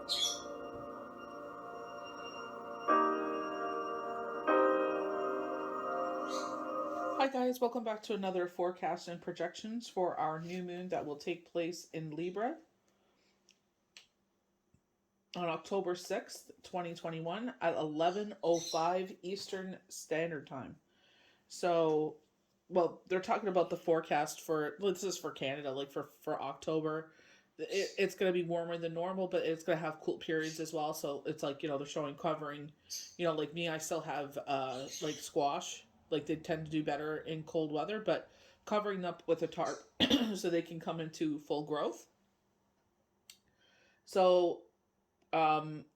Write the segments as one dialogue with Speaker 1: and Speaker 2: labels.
Speaker 1: Hi guys, welcome back to another forecast and projections for our new moon that will take place in Libra on October 6th, 2021 at 11:05 Eastern Standard Time. So, well, they're talking about the forecast for, this is for Canada, like for October. It's going to be warmer than normal, but it's going to have cool periods as well. So it's like, they're showing covering, like me, I still have like squash. Like they tend to do better in cold weather, but covering up with a tarp so they can come into full growth. So um,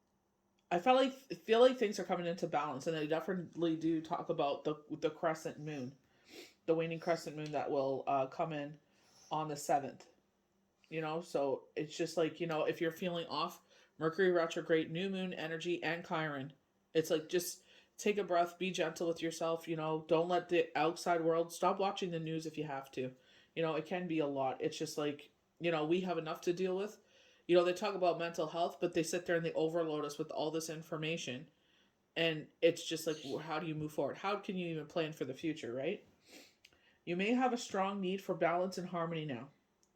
Speaker 1: I feel like things are coming into balance, and they definitely do talk about the crescent moon, the waning crescent moon that will come in on the 7th. So it's just like, if you're feeling off, Mercury retrograde, new moon energy, and Chiron, it's like just take a breath, be gentle with yourself. Don't let the outside world, stop watching the news if you have to. It can be a lot. It's just like, we have enough to deal with. They talk about mental health, but they sit there and they overload us with all this information. And it's just like, how do you move forward? How can you even plan for the future, right? You may have a strong need for balance and harmony now.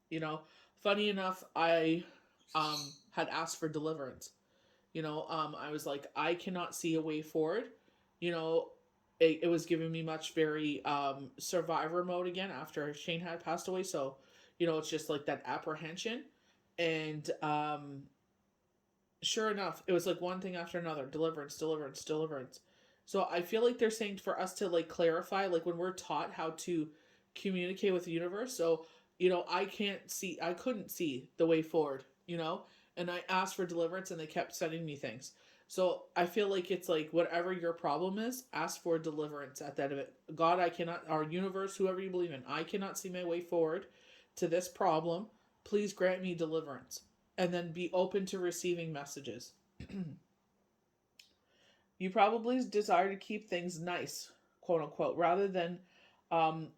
Speaker 1: You know, Funny enough, I had asked for deliverance. I was like, I cannot see a way forward. You know, it was giving me much very survivor mode again after Shane had passed away. So, it's just like that apprehension. And sure enough, it was like one thing after another, deliverance, deliverance, deliverance. So I feel like they're saying for us to like clarify, like when we're taught how to communicate with the universe. So, I couldn't see the way forward, and I asked for deliverance and they kept sending me things. So I feel like it's like whatever your problem is, ask for deliverance at the end of it. God, I cannot, our universe, whoever you believe in, I cannot see my way forward to this problem. Please grant me deliverance. And then be open to receiving messages. You probably desire to keep things nice, quote unquote, rather than um,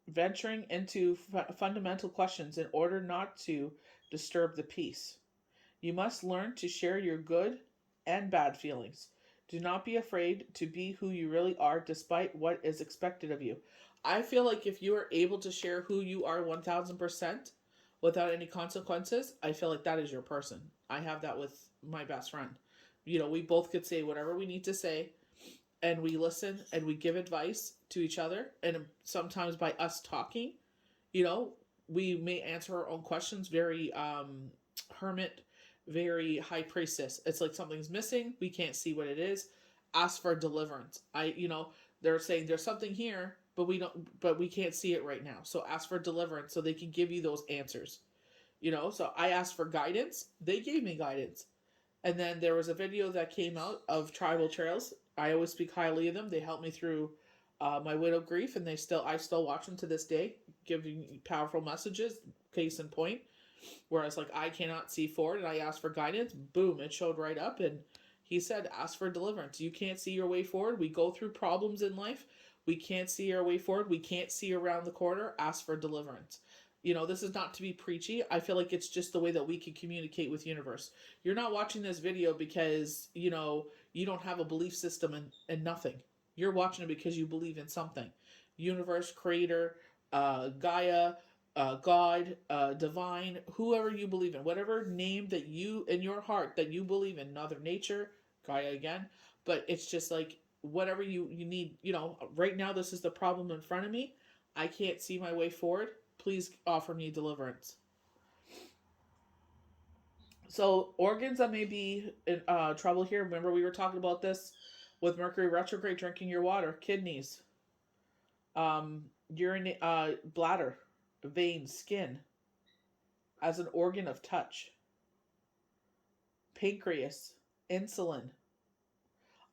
Speaker 1: venturing into fundamental questions in order not to disturb the peace. You must learn to share your good and bad feelings. Do not be afraid to be who you really are despite what is expected of you. I feel like if you are able to share who you are 1000% without any consequences, I feel like that is your person. I have that with my best friend. We both could say whatever we need to say, and we listen and we give advice to each other. And sometimes by us talking, you know, we may answer our own questions very hermit, very high priestess. It's like something's missing. We can't see what it is. Ask for deliverance. They're saying there's something here, but we can't see it right now. So ask for deliverance so they can give you those answers. So I asked for guidance. They gave me guidance. And then there was a video that came out of tribal trails. I always speak highly of them. They helped me through my widow grief, and I still watch them to this day, giving powerful messages. Case in point, whereas like I cannot see forward, and I asked for guidance. Boom, it showed right up, and he said, "Ask for deliverance. You can't see your way forward. We go through problems in life. We can't see our way forward. We can't see around the corner. Ask for deliverance." This is not to be preachy. I feel like it's just the way that we can communicate with universe. You're not watching this video because, you don't have a belief system and nothing. You're watching it because you believe in something. Universe, creator, Gaia, God, divine, whoever you believe in, whatever name that you, in your heart, that you believe in, Mother Nature, Gaia again. But it's just like, whatever you need, right now this is the problem in front of me. I can't see my way forward. Please offer me deliverance. So organs that may be in trouble here. Remember we were talking about this with Mercury retrograde. Drinking your water, kidneys, urine, bladder, veins, skin, as an organ of touch, pancreas, insulin.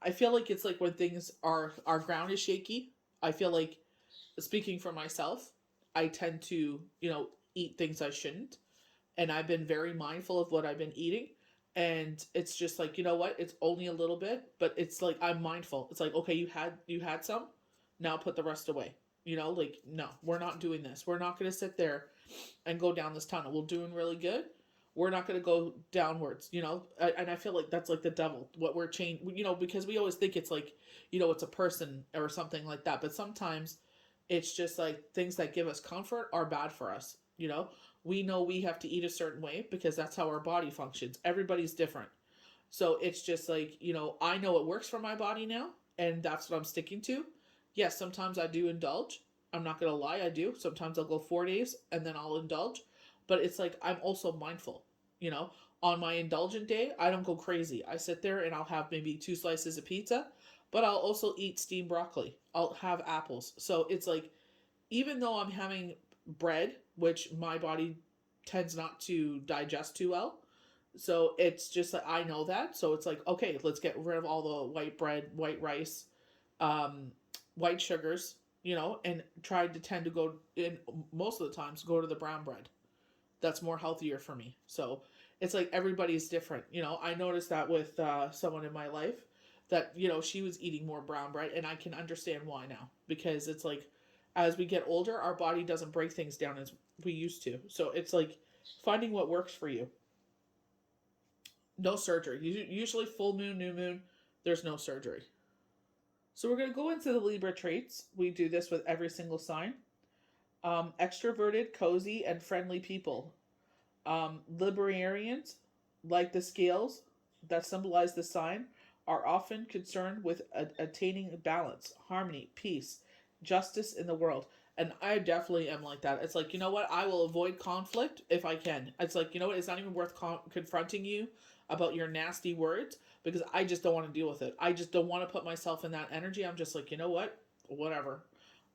Speaker 1: I feel like it's like when things are our ground is shaky. I feel like, speaking for myself, I tend to eat things I shouldn't, and I've been very mindful of what I've been eating. And it's just like, what? It's only a little bit, but it's like I'm mindful. It's like, okay, you had some, now put the rest away. No, we're not doing this. We're not going to sit there and go down this tunnel. We're doing really good. we're not going to go downwards, you know. And I feel like that's like the devil, what we're changing, you know, because we always think it's like, you know, it's a person or something like that, but sometimes it's just like things that give us comfort are bad for us, you know we have to eat a certain way because that's how our body functions. Everybody's different. So it's just like, you know, I know it works for my body now, and that's what I'm sticking to. Yes, sometimes I do indulge. I'm not going to lie, I do. Sometimes I'll go 4 days and then I'll indulge. But it's like I'm also mindful, you know. On my indulgent day, I don't go crazy. I sit there and I'll have maybe 2 slices of pizza, but I'll also eat steamed broccoli. I'll have apples. So it's like, even though I'm having bread, which my body tends not to digest too well, so it's just like I know that. So it's like, okay, let's get rid of all the white bread, white rice, um, white sugars, you know, and try to tend to go in most of the times go to the brown bread. That's more healthier for me. So it's like everybody's different. You know, I noticed that with someone in my life that, you know, she was eating more brown bread, and I can understand why now, because it's like as we get older, our body doesn't break things down as we used to. So it's like finding what works for you. No surgery. Usually full moon, new moon, there's no surgery. So we're going to go into the Libra traits. We do this with every single sign. Extroverted, cozy, and friendly people. Librarians, like the scales that symbolize the sign, are often concerned with attaining balance, harmony, peace, justice in the world. And I definitely am like that. It's like, you know what? I will avoid conflict if I can. It's like, you know what? It's not even worth confronting you about your nasty words because I just don't want to deal with it. I just don't want to put myself in that energy. I'm just like, you know what? Whatever.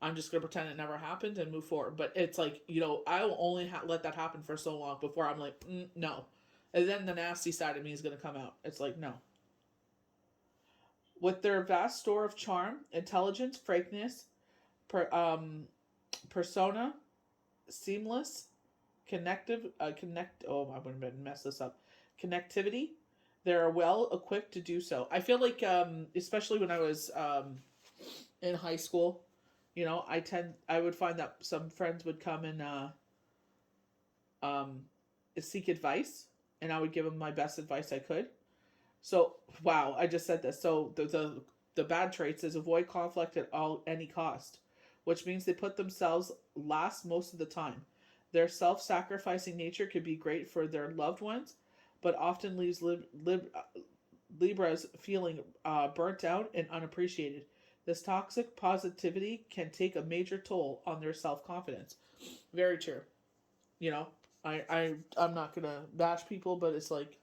Speaker 1: I'm just gonna pretend it never happened and move forward. But it's like, you know, I will only let that happen for so long before I'm like, no. And then the nasty side of me is gonna come out. It's like, no. With their vast store of charm, intelligence, frankness, per, persona, seamless, Oh, I'm gonna mess this up. Connectivity. They are well equipped to do so. I feel like, especially when I was in high school, you know, I would find that some friends would come and um, seek advice, and I would give them my best advice I could. So wow, I just said this. So the bad traits is avoid conflict at all any cost, which means they put themselves last most of the time. Their self-sacrificing nature could be great for their loved ones, but often leaves Libras feeling burnt out and unappreciated. This toxic positivity can take a major toll on their self confidence. Very true. You know, I'm not gonna bash people, but it's like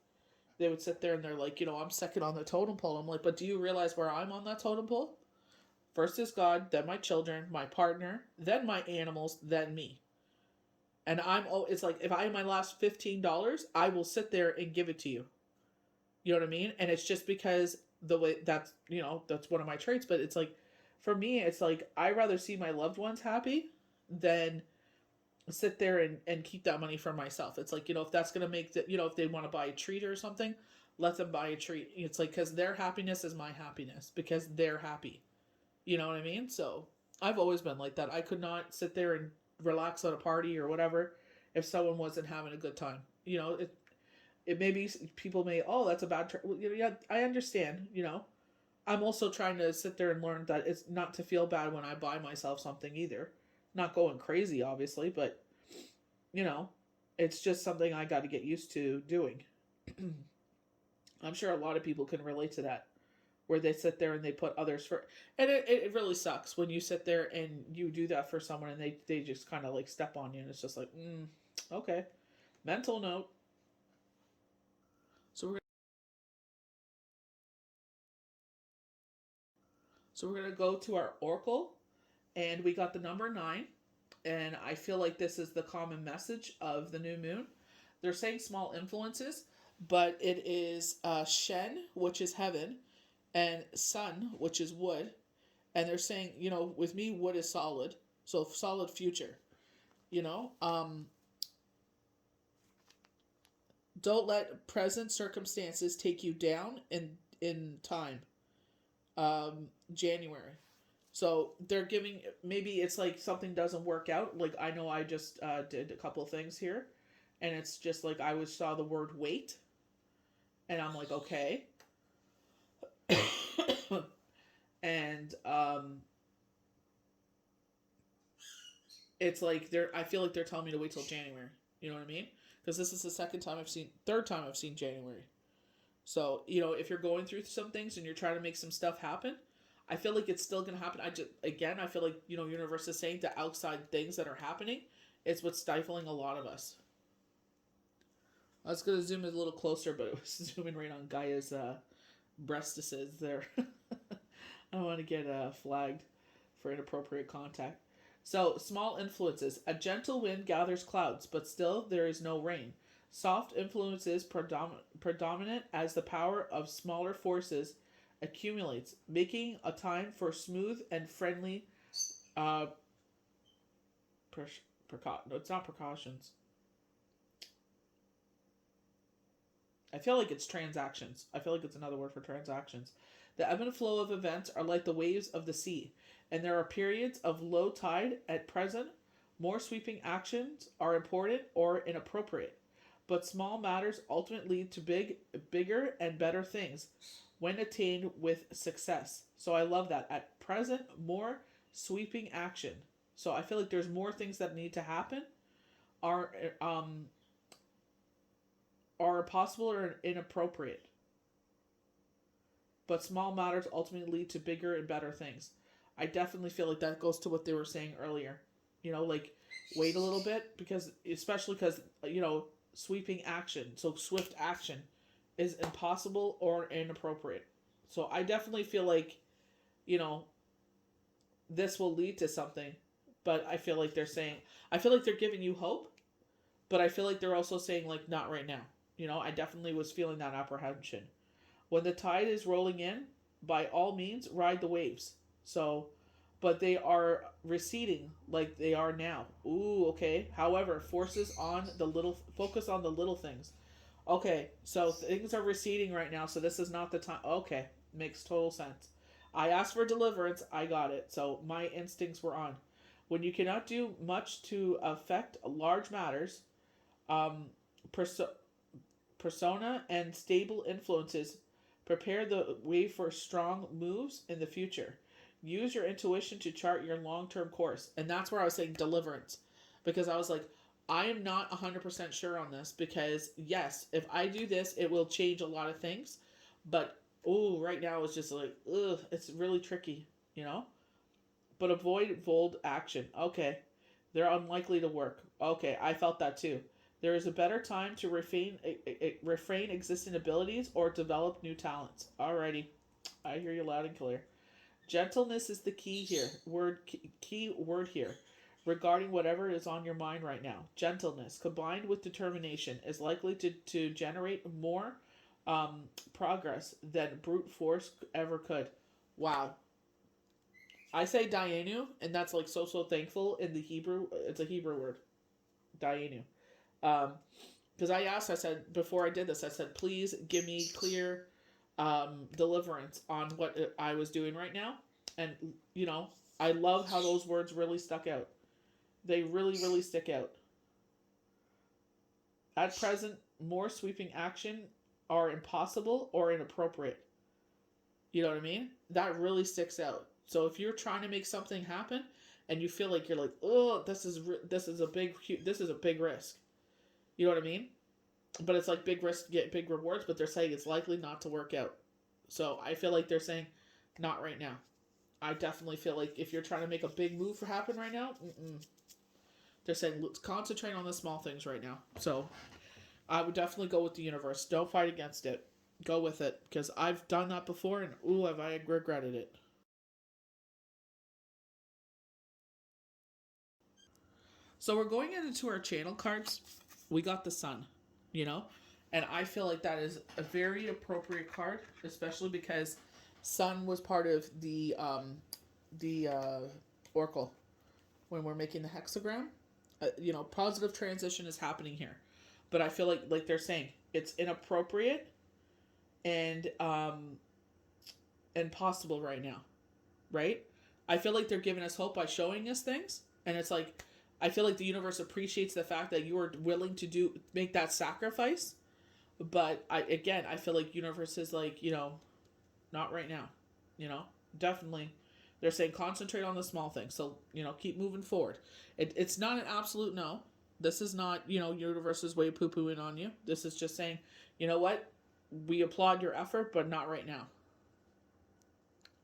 Speaker 1: they would sit there and they're like, you know, I'm second on the totem pole. I'm like, but do you realize where I'm on that totem pole? First is God, then my children, my partner, then my animals, then me. And it's like if I have my last $15, I will sit there and give it to you. You know what I mean? And it's just because the way that's, you know, that's one of my traits. But it's like, for me, it's like, I rather see my loved ones happy than sit there and keep that money for myself. It's like, you know, if that's going to make you know, if they want to buy a treat or something, let them buy a treat. It's like, because their happiness is my happiness because they're happy. You know what I mean? So I've always been like that. I could not sit there and relax at a party or whatever if someone wasn't having a good time. You know, it may be people may, oh, that's a bad well, you know, yeah, I understand, you know. I'm also trying to sit there and learn that it's not to feel bad when I buy myself something either. Not going crazy obviously, but you know, it's just something I got to get used to doing. I'm sure a lot of people can relate to that, where they sit there and they put others for, and it really sucks when you sit there and you do that for someone and they just kind of like step on you, and it's just like, okay. Mental note. So we're gonna go to our oracle, and we got the number 9, and I feel like this is the common message of the new moon. They're saying small influences, but it is Shen, which is heaven, and Sun, which is wood, and they're saying, you know, with me, wood is solid, so solid future. You know, don't let present circumstances take you down in time. January. So they're giving, maybe it's like something doesn't work out. Like I know I just did a couple of things here, And it's just like I was saw the word wait, and I'm like, okay. And it's like I feel like they're telling me to wait till January. You know what I mean? Because this is the third time I've seen January. So, if you're going through some things and you're trying to make some stuff happen, I feel like it's still gonna happen. I feel like, universe is saying the outside things that are happening is what's stifling a lot of us. I was gonna zoom in a little closer, but it was zooming right on Gaia's breastises there. I don't want to get flagged for inappropriate contact. So, small influences. A gentle wind gathers clouds, but still there is no rain. Soft influences predominant as the power of smaller forces accumulates, making a time for smooth and friendly uh, no, it's not precautions. I feel like it's transactions. I feel like it's another word for transactions. The ebb and flow of events are like the waves of the sea, and there are periods of low tide at present. More sweeping actions are important or inappropriate, but small matters ultimately lead to bigger and better things when attained with success. So I love that. At present, more sweeping action. So I feel like there's more things that need to happen are possible or inappropriate. But small matters ultimately lead to bigger and better things. I definitely feel like that goes to what they were saying earlier. Like wait a little bit, especially because, sweeping action, so swift action is impossible or inappropriate. So I definitely feel like, this will lead to something, but I feel like they're giving you hope, but I feel like they're also saying like not right now. I definitely was feeling that apprehension. When the tide is rolling in, by all means, ride the waves. So, but they are receding like they are now. Ooh, okay. However, focus on the little things. Okay, so things are receding right now, so this is not the time. Okay, makes total sense. I asked for deliverance, I got it. So my instincts were on. When you cannot do much to affect large matters, um, perso- persona and stable influences prepare the way for strong moves in the future. Use your intuition to chart your long-term course. And that's where I was saying deliverance. Because I was like, I am not 100% sure on this because, yes, if I do this, it will change a lot of things. But, right now it's just like, it's really tricky, But avoid bold action. Okay. They're unlikely to work. Okay, I felt that too. There is a better time to refrain existing abilities or develop new talents. Alrighty. I hear you loud and clear. Gentleness is the key here. Key word here. Regarding whatever is on your mind right now. Gentleness combined with determination is likely to generate more progress than brute force ever could. Wow. I say Dayenu, and that's like so thankful in the Hebrew. It's a Hebrew word. Dayenu. Because I said, before I did this, I said, please give me clear deliverance on what I was doing right now. And, I love how those words really stuck out. They really, really stick out. At present, more sweeping action are impossible or inappropriate. You know what I mean? That really sticks out. So if you're trying to make something happen and you feel like you're like, oh, this is a big risk. You know what I mean? But it's like big risk get big rewards, but they're saying it's likely not to work out. So I feel like they're saying not right now. I definitely feel like if you're trying to make a big move happen right now, they're saying let's concentrate on the small things right now. So I would definitely go with the universe. Don't fight against it. Go with it because I've done that before, and have I regretted it. So we're going into our channel cards. We got the sun, and I feel like that is a very appropriate card, especially because sun was part of the oracle when we're making the hexagram. Positive transition is happening here, but I feel like they're saying it's inappropriate and possible right now, right? I feel like they're giving us hope by showing us things, and it's like I feel like the universe appreciates the fact that you are willing to make that sacrifice. But I feel like universe is like, not right now. You know, definitely. They're saying concentrate on the small things. So, keep moving forward. It's not an absolute no. This is not, universe's way of poo pooing on you. This is just saying, you know what? We applaud your effort, but not right now.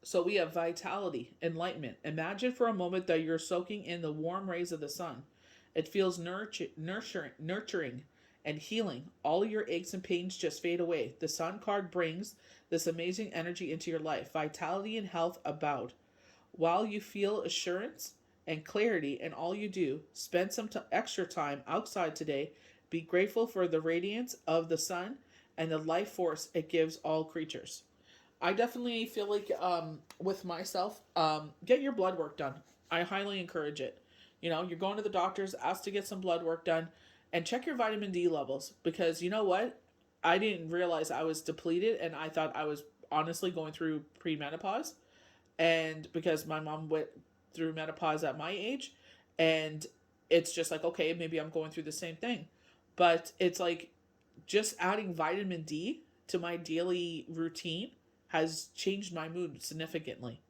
Speaker 1: So we have vitality, enlightenment. Imagine for a moment that you're soaking in the warm rays of the sun. It feels nurturing and healing. All your aches and pains just fade away. The sun card brings this amazing energy into your life. Vitality and health abound. While you feel assurance and clarity in all you do, spend some extra time outside today. Be grateful for the radiance of the sun and the life force it gives all creatures. I definitely feel like with myself, get your blood work done. I highly encourage it. You're going to the doctors, ask to get some blood work done, and check your vitamin D levels because you know what? I didn't realize I was depleted, and I thought I was honestly going through premenopause, and because my mom went through menopause at my age, and it's just like okay, maybe I'm going through the same thing, but it's like just adding vitamin D to my daily routine has changed my mood significantly.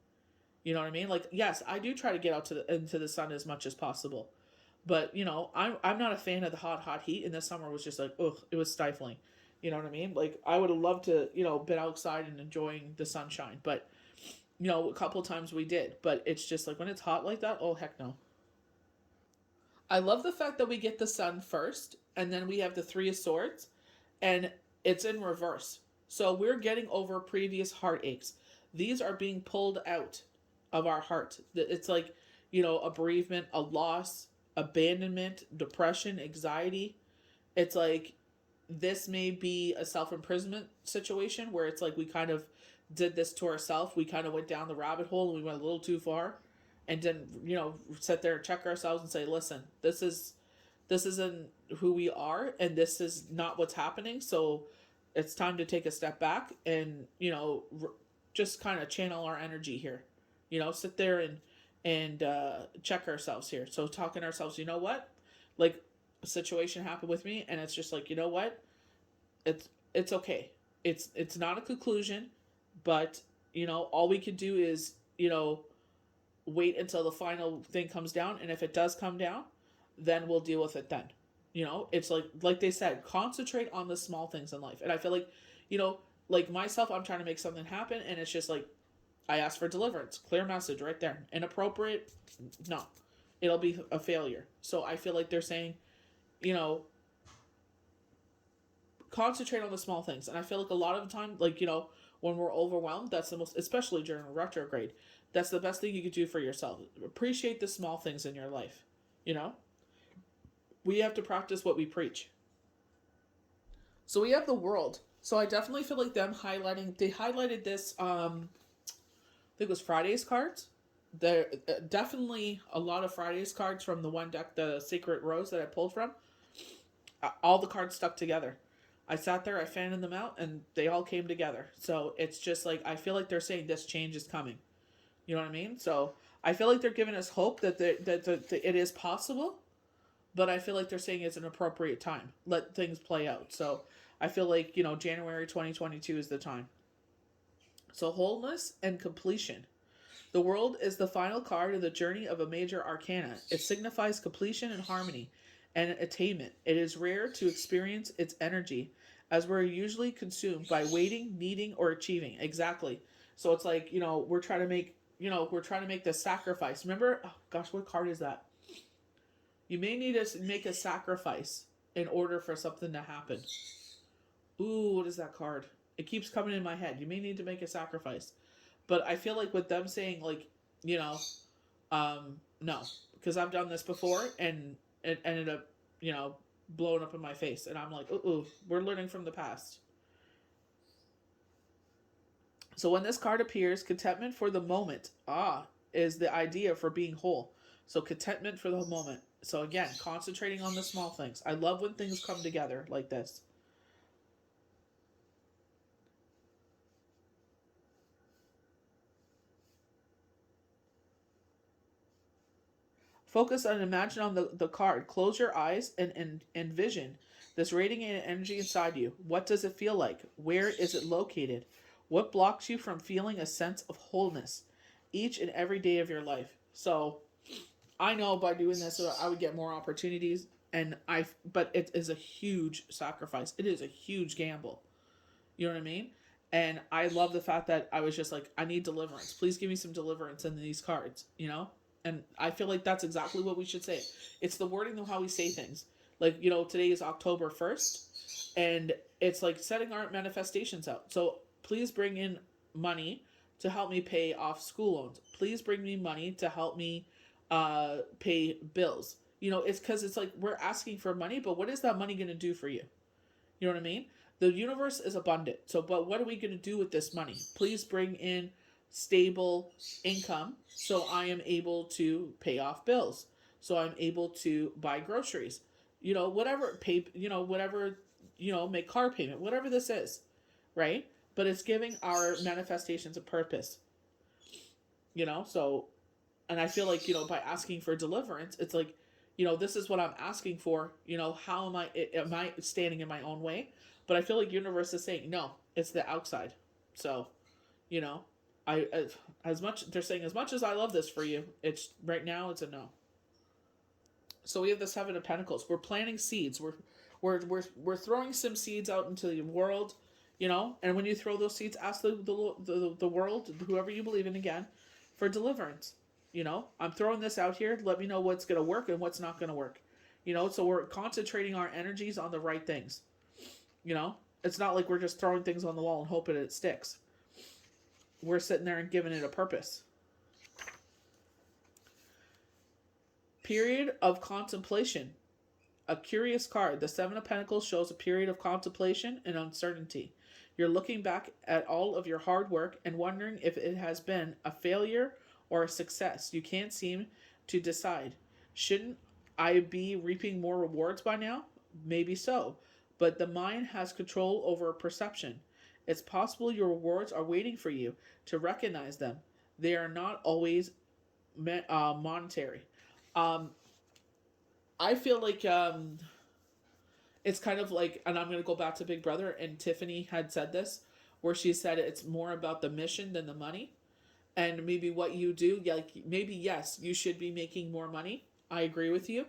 Speaker 1: You know what I mean? Like, yes, I do try to get out into the sun as much as possible, but I'm not a fan of the hot heat. And this summer was just like, ugh, it was stifling. You know what I mean? Like, I would have loved to been outside and enjoying the sunshine, but a couple times we did. But it's just like when it's hot like that, oh heck no. I love the fact that we get the sun first, and then we have the Three of Swords, and it's in reverse. So we're getting over previous heartaches. These are being pulled out of our heart. It's like, a bereavement, a loss, abandonment, depression, anxiety. It's like this may be a self imprisonment situation where it's like we kind of did this to ourselves. We kind of went down the rabbit hole and we went a little too far and didn't, sit there and check ourselves and say, listen, this isn't who we are and this is not what's happening. So it's time to take a step back and just kind of channel our energy here. Sit there and check ourselves here. So talking to ourselves, you know what, like a situation happened with me, and it's just like, you know what, it's okay. It's not a conclusion, but all we can do is wait until the final thing comes down, and if it does come down, then we'll deal with it then. It's like they said, concentrate on the small things in life. And I feel like, like myself, I'm trying to make something happen, and it's just like I asked for deliverance. Clear message right there. Inappropriate, no. It'll be a failure. So I feel like they're saying, concentrate on the small things. And I feel like a lot of the time, like, when we're overwhelmed, that's the most, especially during retrograde, that's the best thing you could do for yourself. Appreciate the small things in your life. We have to practice what we preach. So we have the world. So I definitely feel like they highlighted this, I think it was Friday's cards. There definitely a lot of Friday's cards from the one deck, the Sacred Rose that I pulled from. All the cards stuck together. I sat there, I fanned them out, and they all came together. So it's just like, I feel like they're saying this change is coming. You know what I mean? So I feel like they're giving us hope that it is possible, but I feel like they're saying it's an appropriate time. Let things play out. So I feel like, January 2022 is the time. So wholeness and completion. The world is the final card of the journey of a major arcana. It signifies completion and harmony and attainment. It is rare to experience its energy, as we're usually consumed by waiting, needing, or achieving. Exactly. So it's like, we're trying to make the sacrifice. Remember, oh gosh, what card is that? You may need to make a sacrifice in order for something to happen. Ooh, what is that card? It keeps coming in my head. You may need to make a sacrifice. But I feel like with them saying, like, no. Because I've done this before and it ended up, blowing up in my face. And I'm like, ooh, we're learning from the past. So when this card appears, contentment for the moment, is the idea for being whole. So contentment for the moment. So again, concentrating on the small things. I love when things come together like this. Focus on imagine on the card. Close your eyes and envision this radiant energy inside you. What does it feel like? Where is it located? What blocks you from feeling a sense of wholeness each and every day of your life? So I know by doing this, I would get more opportunities, but it is a huge sacrifice. It is a huge gamble. You know what I mean? And I love the fact that I was just like, I need deliverance. Please give me some deliverance in these cards, you know? And I feel like that's exactly what we should say. It's the wording of how we say things. Like, today is October 1st, and it's like setting our manifestations out. So please bring in money to help me pay off school loans. Please bring me money to help me pay bills. It's because it's like we're asking for money, but what is that money going to do for you? You know what I mean? The universe is abundant. So, but what are we going to do with this money? Please bring in stable income so I am able to pay off bills. So I'm able to buy groceries. Whatever make car payment, whatever this is, right? But it's giving our manifestations a purpose. So, and I feel like, by asking for deliverance, it's like, this is what I'm asking for. How am I standing in my own way? But I feel like universe is saying, no, it's the outside. So, I as much they're saying as much as I love this for you, it's right now it's a no. So we have the Seven of Pentacles. We're planting seeds. We're throwing some seeds out into the world, And when you throw those seeds, ask the world, whoever you believe in, again, for deliverance. I'm throwing this out here. Let me know what's going to work and what's not going to work. So we're concentrating our energies on the right things. It's not like we're just throwing things on the wall and hoping it sticks. We're sitting there and giving it a purpose. Period of contemplation. A curious card. The Seven of Pentacles shows a period of contemplation and uncertainty. You're looking back at all of your hard work and wondering if it has been a failure or a success. You can't seem to decide. Shouldn't I be reaping more rewards by now? Maybe so. But the mind has control over perception. It's possible your rewards are waiting for you to recognize them. They are not always monetary. I feel like it's kind of like, and I'm going to go back to Big Brother, and Tiffany had said this, where she said it's more about the mission than the money. And maybe what you do, like maybe, yes, you should be making more money. I agree with you.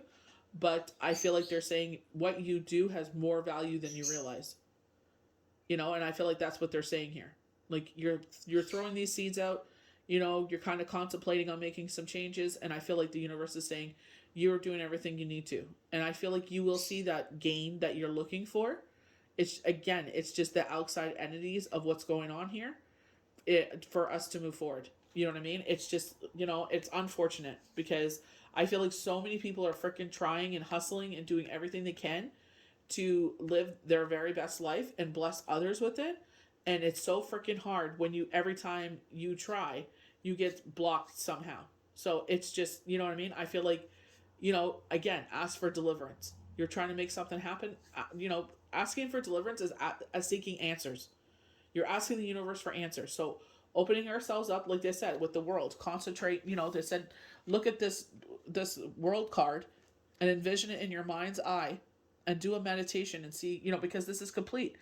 Speaker 1: But I feel like they're saying what you do has more value than you realize. And I feel like that's what they're saying here. Like you're throwing these seeds out, you're kind of contemplating on making some changes, and I feel like the universe is saying you're doing everything you need to. And I feel like you will see that gain that you're looking for. It's just the outside entities of what's going on here for us to move forward. You know what I mean? It's just, it's unfortunate because I feel like so many people are freaking trying and hustling and doing everything they can to live their very best life and bless others with it. And it's so freaking hard when every time you try, you get blocked somehow. So it's just, you know what I mean? I feel like, again, ask for deliverance. You're trying to make something happen. Asking for deliverance is seeking answers. You're asking the universe for answers. So opening ourselves up, like they said, with the world, concentrate, they said, look at this world card and envision it in your mind's eye and do a meditation and see, because this is complete.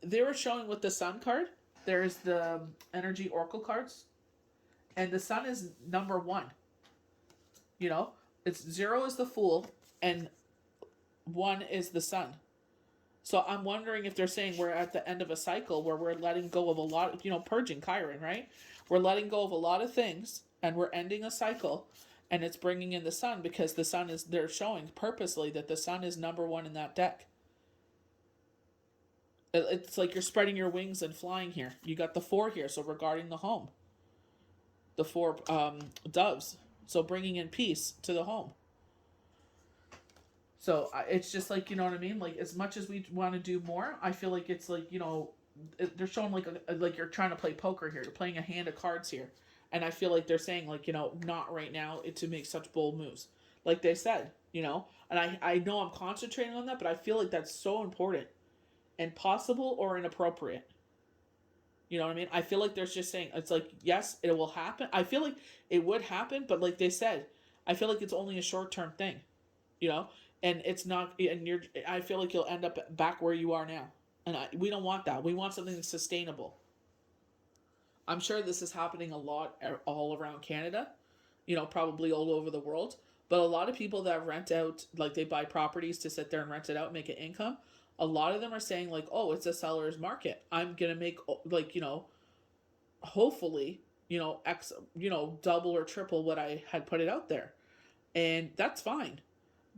Speaker 1: They were showing with the Sun card, there's the energy oracle cards, and the Sun is number 1. It's 0 is the Fool, and 1 is the Sun. So I'm wondering if they're saying we're at the end of a cycle where we're letting go of a lot of, purging Chiron, right? We're letting go of a lot of things, and we're ending a cycle, and it's bringing in the Sun, because the Sun they're showing purposely that the Sun is number 1 in that deck. It's like you're spreading your wings and flying here. You got the 4 here, so regarding the home. The 4 doves, so bringing in peace to the home. So it's just like, you know what I mean? Like, as much as we want to do more, I feel like it's like, they're showing like you're trying to play poker here. You're playing a hand of cards here. And I feel like they're saying, like, not right now to make such bold moves. Like they said, and I know I'm concentrating on that, but I feel like that's so important. And possible or inappropriate. You know what I mean? I feel like there's just saying, it's like, yes, it will happen. I feel like it would happen, but like they said, I feel like it's only a short-term thing, you know, and it's not, and I feel like you'll end up back where you are now. And we don't want that. We want something that's sustainable. I'm sure this is happening a lot all around Canada, probably all over the world. But a lot of people that rent out, like they buy properties to sit there and rent it out, make an income. A lot of them are saying like, "Oh, it's a seller's market. I'm gonna make like hopefully x double or triple what I had put it out there," and that's fine.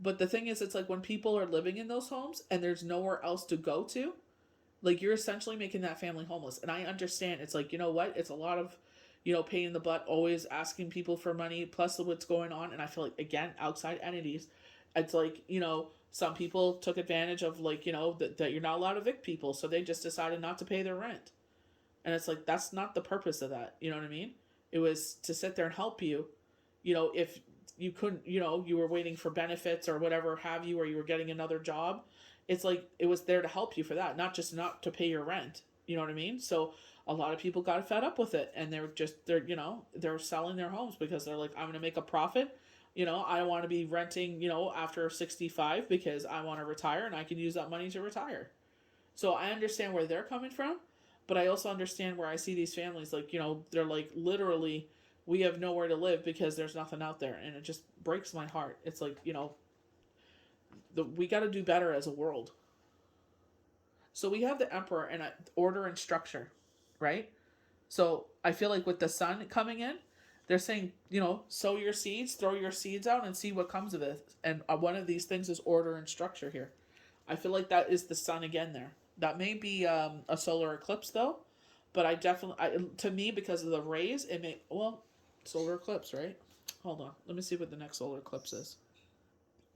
Speaker 1: But the thing is, it's like when people are living in those homes and there's nowhere else to go to, like you're essentially making that family homeless. And I understand it's like, you know what, it's a lot of pain in the butt, always asking people for money plus what's going on. And I feel like, again, outside entities, it's like some people took advantage of like that you're not allowed to evict people, so they just decided not to pay their rent. And it's like, that's not the purpose of that, you know what I mean? It was to sit there and help you, if you couldn't, you were waiting for benefits or whatever have you, or you were getting another job. It's like it was there to help you for that, not just not to pay your rent. You know what I mean? So a lot of people got fed up with it, and they're selling their homes because they're like, I'm going to make a profit. I don't want to be renting, after 65 because I want to retire and I can use that money to retire. So I understand where they're coming from, but I also understand where I see these families like, they're like literally, we have nowhere to live because there's nothing out there, and it just breaks my heart. It's like, we got to do better as a world. So we have the emperor and order and structure, right? So I feel like with the sun coming in, they're saying, sow your seeds, throw your seeds out, and see what comes of it. And one of these things is order and structure here. I feel like that is the sun again there. That may be a solar eclipse though, but to me, because of the rays, it may, solar eclipse, right? Hold on, let me see what the next solar eclipse is.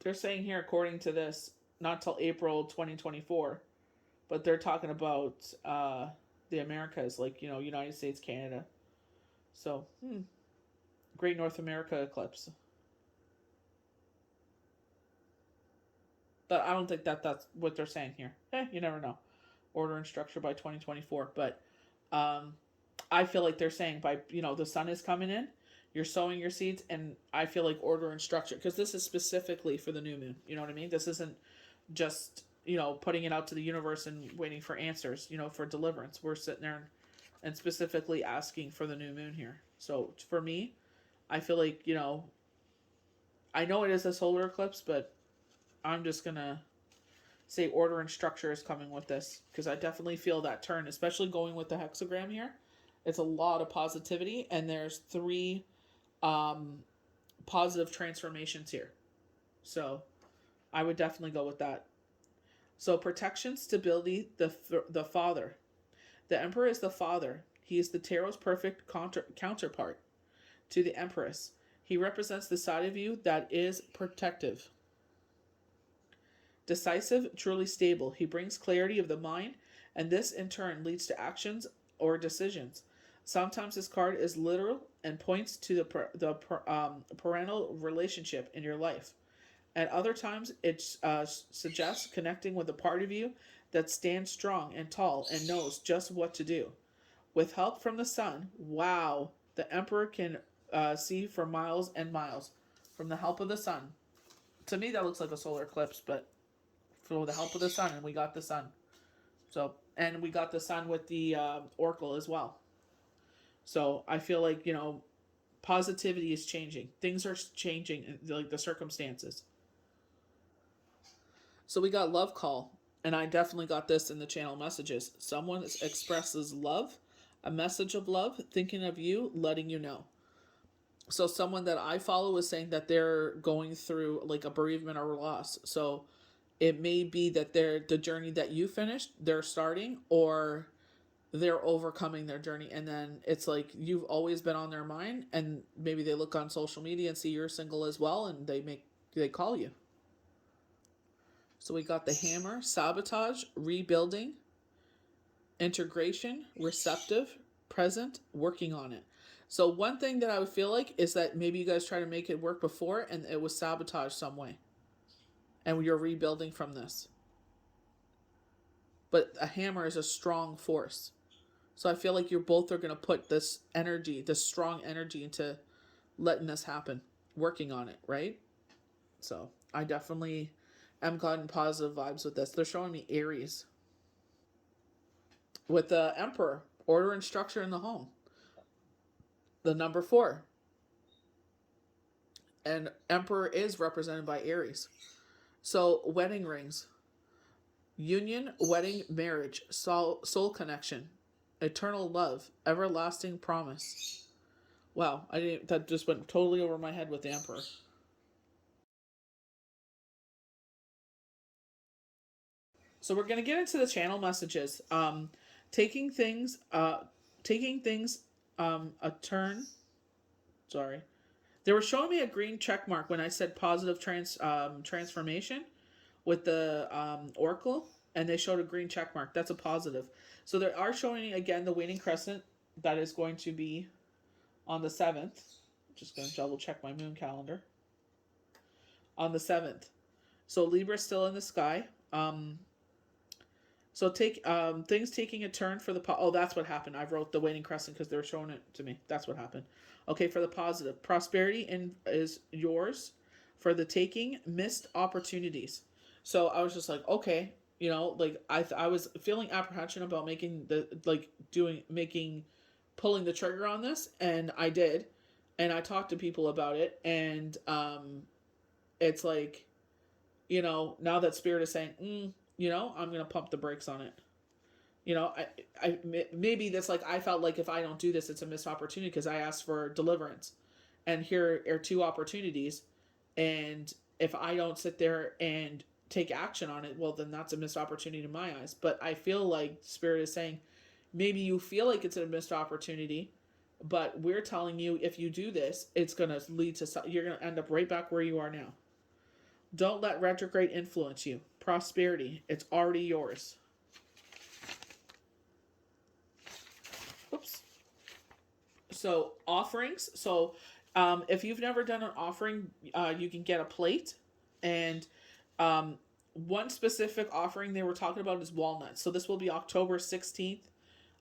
Speaker 1: They're saying here, according to this, not till April 2024, but they're talking about the Americas, like, United States, Canada. So, Great North America eclipse. But I don't think that's what they're saying here. You never know. Order and structure by 2024. But I feel like they're saying by, the sun is coming in, you're sowing your seeds, and I feel like order and structure, because this is specifically for the new moon. You know what I mean? This isn't just, putting it out to the universe and waiting for answers, for deliverance. We're sitting there and specifically asking for the new moon here. So for me, I feel like, I know it is a solar eclipse, but I'm just going to say order and structure is coming with this, because I definitely feel that turn, especially going with the hexagram here. It's a lot of positivity, and there's 3 positive transformations here. So I would definitely go with that. So protection, stability, the father. The emperor is the father. He is the tarot's perfect counterpart to the empress. He represents the side of you that is protective. Decisive, truly stable. He brings clarity of the mind, and this in turn leads to actions or decisions. Sometimes this card is literal and points to the parental relationship in your life. At other times, it suggests connecting with a part of you that stands strong and tall and knows just what to do. With help from the sun, wow, the emperor can see for miles and miles from the help of the sun. To me, that looks like a solar eclipse, but for the help of the sun, and we got the sun. So, and we got the sun with the oracle as well. So I feel like, positivity is changing. Things are changing, like the circumstances. So we got love call, and I definitely got this in the channel messages. Someone expresses love, a message of love, thinking of you, letting you know. So someone that I follow is saying that they're going through like a bereavement or loss. So it may be that the journey that you finished, they're starting, or they're overcoming their journey, and then it's like you've always been on their mind, and maybe they look on social media and see you're single as well, and they call you. So we got the hammer, sabotage, rebuilding, integration, receptive, present, working on it. So one thing that I would feel like is that maybe you guys tried to make it work before and it was sabotaged some way, and you're rebuilding from this. But a hammer is a strong force. So I feel like you both are going to put this energy, this strong energy, into letting this happen. working on it, right? So I definitely am gotten positive vibes with this. They're showing me Aries with the Emperor, order and structure in the home. The number 4. And Emperor is represented by Aries. So wedding rings, union, wedding, marriage, soul connection, eternal love, everlasting promise. Wow, I didn't. That just went totally over my head with the Emperor. So we're gonna get into the channel messages. Taking things, taking things, a turn. Sorry, they were showing me a green check mark when I said positive transformation with the oracle, and they showed a green check mark. That's a positive. So they are showing again the waning crescent that is going to be on the 7th. Just going to double check my moon calendar. On the 7th. So Libra still in the sky. So take things taking a turn for the oh, that's what happened. I wrote the waning crescent because they were showing it to me. That's what happened. Okay, for the positive, prosperity is yours. For the taking, missed opportunities. So I was just like, okay, like I was feeling apprehension about making the like doing making pulling the trigger on this, and I did, and I talked to people about it, and it's like, now that spirit is saying, I'm gonna pump the brakes on it. I maybe that's like I felt like if I don't do this, it's a missed opportunity because I asked for deliverance, and here are 2 opportunities, and if I don't sit there and take action on it, well, then that's a missed opportunity in my eyes. But I feel like spirit is saying, maybe you feel like it's a missed opportunity, but we're telling you if you do this, it's gonna lead to you're gonna end up right back where you are now. Don't let retrograde influence you. Prosperity, it's already yours. Oops. So offerings. So if you've never done an offering, you can get a plate, and one specific offering they were talking about is walnuts. So this will be October 16th,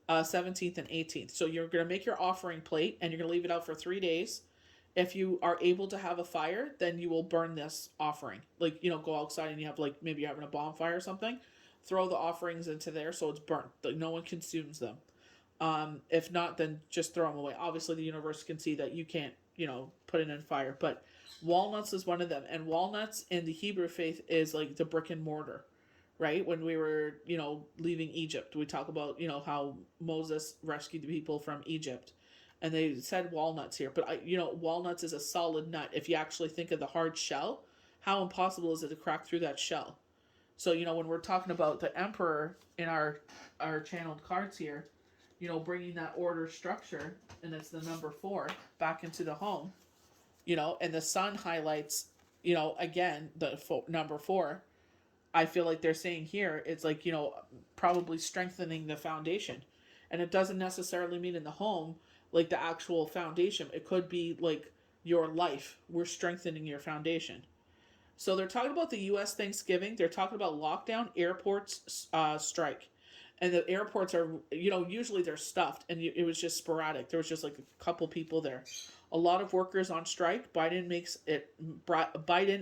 Speaker 1: 17th, and 18th. So you're going to make your offering plate, and you're going to leave it out for 3 days. If you are able to have a fire, then you will burn this offering. Like, go outside and you have like maybe you're having a bonfire or something. Throw the offerings into there so it's burnt. Like no one consumes them. If not, then just throw them away. Obviously, the universe can see that you can't, put it in fire. But walnuts is one of them. And walnuts in the Hebrew faith is like the brick and mortar, right? When we were, leaving Egypt, we talk about, how Moses rescued the people from Egypt. And they said walnuts here. But, walnuts is a solid nut. If you actually think of the hard shell, how impossible is it to crack through that shell? So, when we're talking about the emperor in our channeled cards here, bringing that order structure, and it's the number 4 back into the home, and the sun highlights, again, the number 4. I feel like they're saying here, it's like, probably strengthening the foundation. And it doesn't necessarily mean in the home, like the actual foundation. It could be like your life. We're strengthening your foundation. So they're talking about the U.S. Thanksgiving. They're talking about lockdown, airports, strike. And the airports are, usually they're stuffed, and it was just sporadic. There was just like a couple people there. A lot of workers on strike. Biden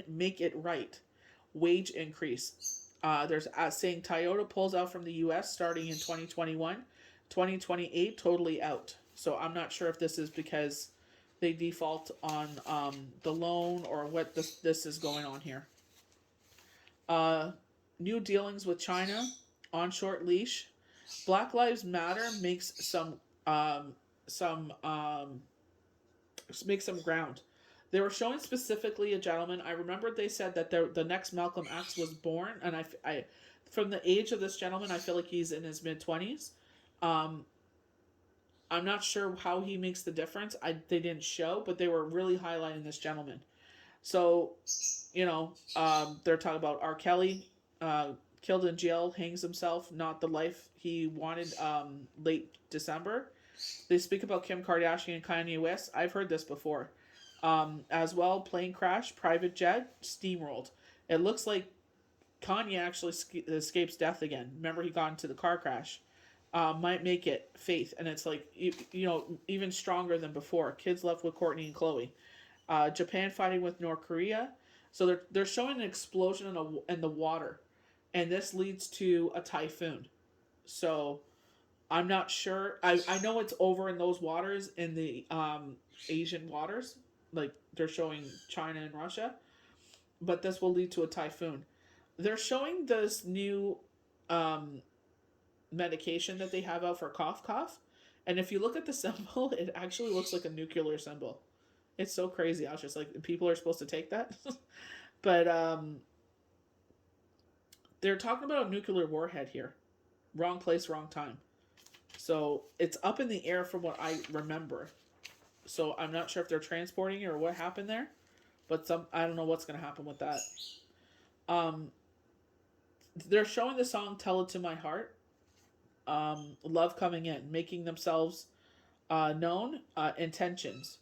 Speaker 1: make it right. Wage increase. There's saying Toyota pulls out from the U.S. starting in 2021. 2028 totally out. So I'm not sure if this is because they default on the loan or what this is going on here. New dealings with China on short leash. Black Lives Matter makes some ground. They were showing specifically a gentleman. I remember they said that the next Malcolm X was born, and I from the age of this gentleman, I feel like he's in his mid-20s. I'm not sure how he makes the difference. They didn't show, but they were really highlighting this gentleman. So, they're talking about R. Kelly, killed in jail, hangs himself, not the life he wanted, late December. They speak about Kim Kardashian and Kanye West. I've heard this before. As well, plane crash, private jet, steamrolled. It looks like Kanye actually escapes death again. Remember, he got into the car crash. Might make it faith, and it's like even stronger than before. Kids left with Courtney and Chloe, Japan fighting with North Korea. So they're showing an explosion in the water, and this leads to a typhoon. So I'm not sure. I know it's over in those waters, in the Asian waters, like they're showing China and Russia, but this will lead to a typhoon. They're showing this new um, medication that they have out for cough, and if you look at the symbol, it actually looks like a nuclear symbol. It's so crazy. I was just like, people are supposed to take that, but they're talking about a nuclear warhead here. Wrong place, wrong time. So it's up in the air from what I remember. So I'm not sure if they're transporting it or what happened there, but I don't know what's going to happen with that. Um, they're showing the song "Tell It to My Heart." Love coming in, making themselves known. Intentions.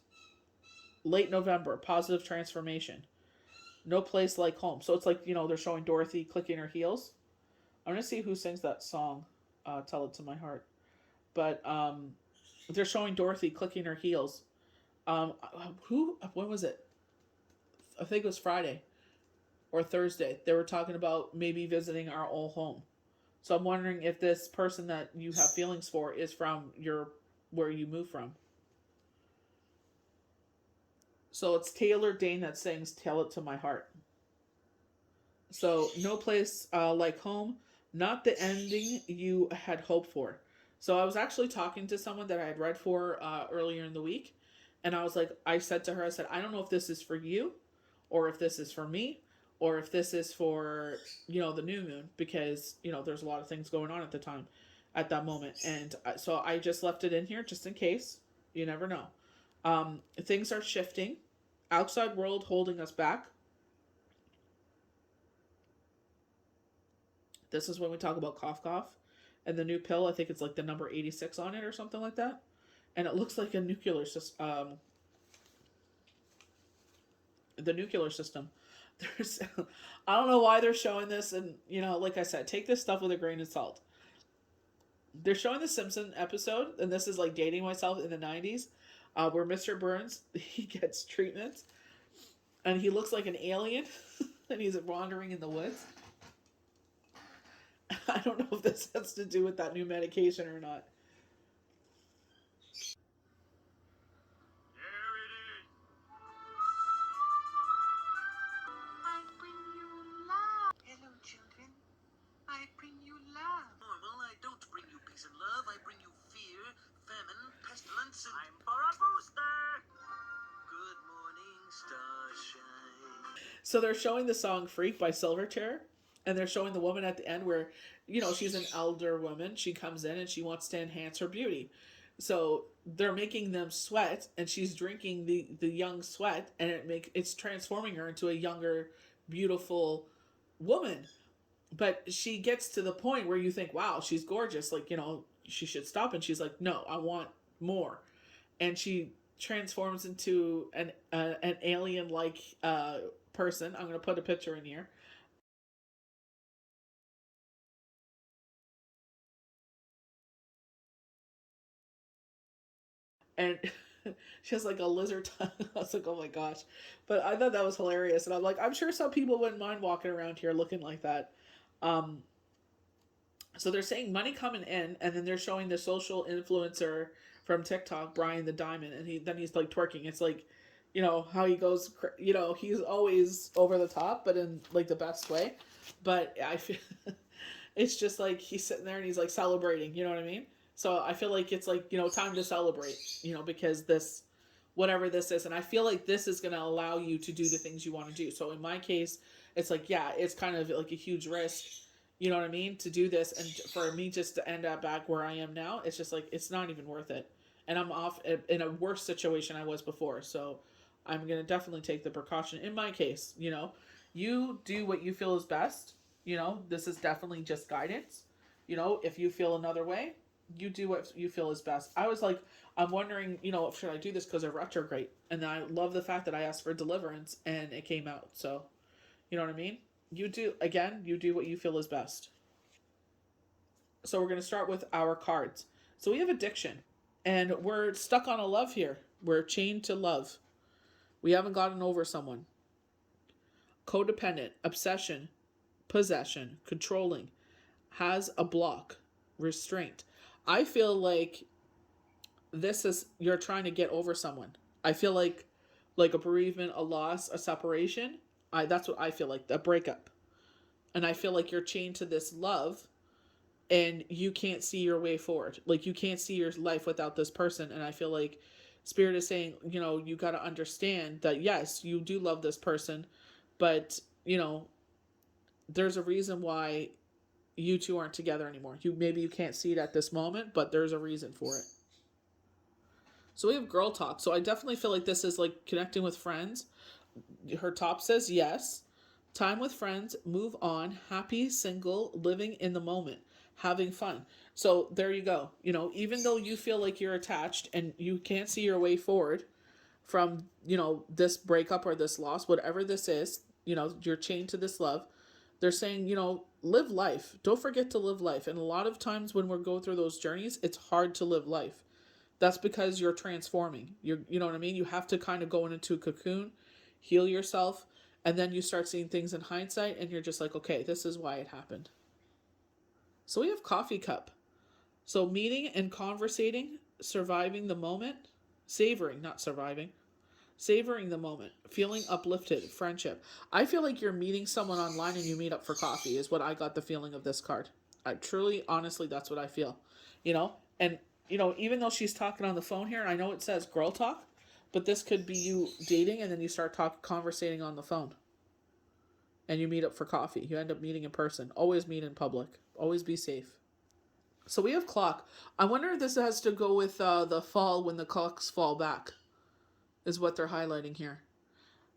Speaker 1: Late November, positive transformation. No place like home. So it's like, they're showing Dorothy clicking her heels. I'm gonna see who sings that song. Tell It to My Heart. But they're showing Dorothy clicking her heels. Who? When was it? I think it was Friday or Thursday. They were talking about maybe visiting our old home. So I'm wondering if this person that you have feelings for is from where you moved from. So it's Taylor Dane that sings "Tell It to My Heart." So no place like home, not the ending you had hoped for. So I was actually talking to someone that I had read for earlier in the week, and I was like, I said to her, I said, I don't know if this is for you, or if this is for me, or if this is for the new moon, because there's a lot of things going on at the time, at that moment, and so I just left it in here just in case. You never know. Things are shifting, outside world holding us back. This is when we talk about cough, and the new pill. I think it's like the number 86 on it or something like that, and it looks like a nuclear system. The nuclear system. There's, I don't know why they're showing this, and like I said, take this stuff with a grain of salt. They're showing the Simpsons episode, and this is like dating myself in the 90s, where Mr. Burns he gets treatment, and he looks like an alien, and he's wandering in the woods. I don't know if this has to do with that new medication or not.
Speaker 2: I bring you love. Hello, children. I bring you love.
Speaker 3: Normal, I don't bring you peace and love. I bring you fear, famine, pestilence, and... I'm for a booster! Good morning, starshine.
Speaker 1: So they're showing the song "Freak" by Silverchair, and they're showing the woman at the end where, she's an elder woman. She comes in and she wants to enhance her beauty. So they're making them sweat, and she's drinking the young sweat, and it's transforming her into a younger, beautiful woman. But she gets to the point where you think, wow, she's gorgeous. Like, she should stop. And she's like, no, I want more. And she transforms into an alien like person. I'm going to put a picture in here. And she has like a lizard tongue. I was like, oh my gosh. But I thought that was hilarious. And I'm like, I'm sure some people wouldn't mind walking around here looking like that. Um, so they're saying money coming in, and then they're showing the social influencer from TikTok, Brian the Diamond, and he's like twerking. It's like, how he goes, he's always over the top, but in like the best way. But I feel it's just like he's sitting there and he's like celebrating. You know what I mean? So I feel like it's like time to celebrate. Because this, whatever this is, and I feel like this is going to allow you to do the things you want to do. So in my case, it's like, yeah, it's kind of like a huge risk, you know what I mean, to do this, and for me just to end up back where I am now, it's just like it's not even worth it, and I'm off in a worse situation I was before. So I'm gonna definitely take the precaution in my case. You do what you feel is best. This is definitely just guidance. If you feel another way, you do what you feel is best. I was like, I'm wondering, should I do this because of retrograde? And I love the fact that I asked for deliverance and it came out. So, you know what I mean? You do what you feel is best. So we're going to start with our cards. So we have addiction, and we're stuck on a love here. We're chained to love. We haven't gotten over someone. Codependent, obsession, possession, controlling, has a block, restraint. I feel like this is, you're trying to get over someone. I feel like a bereavement, a loss, a separation. That's what I feel like, a breakup. And I feel like you're chained to this love and you can't see your way forward. Like you can't see your life without this person. And I feel like Spirit is saying, you got to understand that yes, you do love this person, but there's a reason why you two aren't together anymore. Maybe you can't see it at this moment, but there's a reason for it. So we have girl talk. So I definitely feel like this is like connecting with friends. Her top says yes. Time with friends, move on, happy, single, living in the moment, having fun. So there you go. Even though you feel like you're attached and you can't see your way forward from, this breakup or this loss, whatever this is, you're chained to this love. They're saying, live life. Don't forget to live life. And a lot of times when we go through those journeys, it's hard to live life. That's because you're transforming. You know what I mean? You have to kind of go into a cocoon, heal yourself, and then you start seeing things in hindsight and you're just like, okay, this is why it happened. So we have coffee cup. So meeting and conversating, surviving the moment, savoring, not surviving, savoring the moment, feeling uplifted, friendship. I feel like you're meeting someone online and you meet up for coffee is what I got the feeling of this card. I truly, honestly, that's what I feel. And, even though she's talking on the phone here, I know it says girl talk, but this could be you dating and then you start conversating on the phone. And you meet up for coffee. You end up meeting in person. Always meet in public. Always be safe. So we have clock. I wonder if this has to go with the fall when the clocks fall back. Is what they're highlighting here.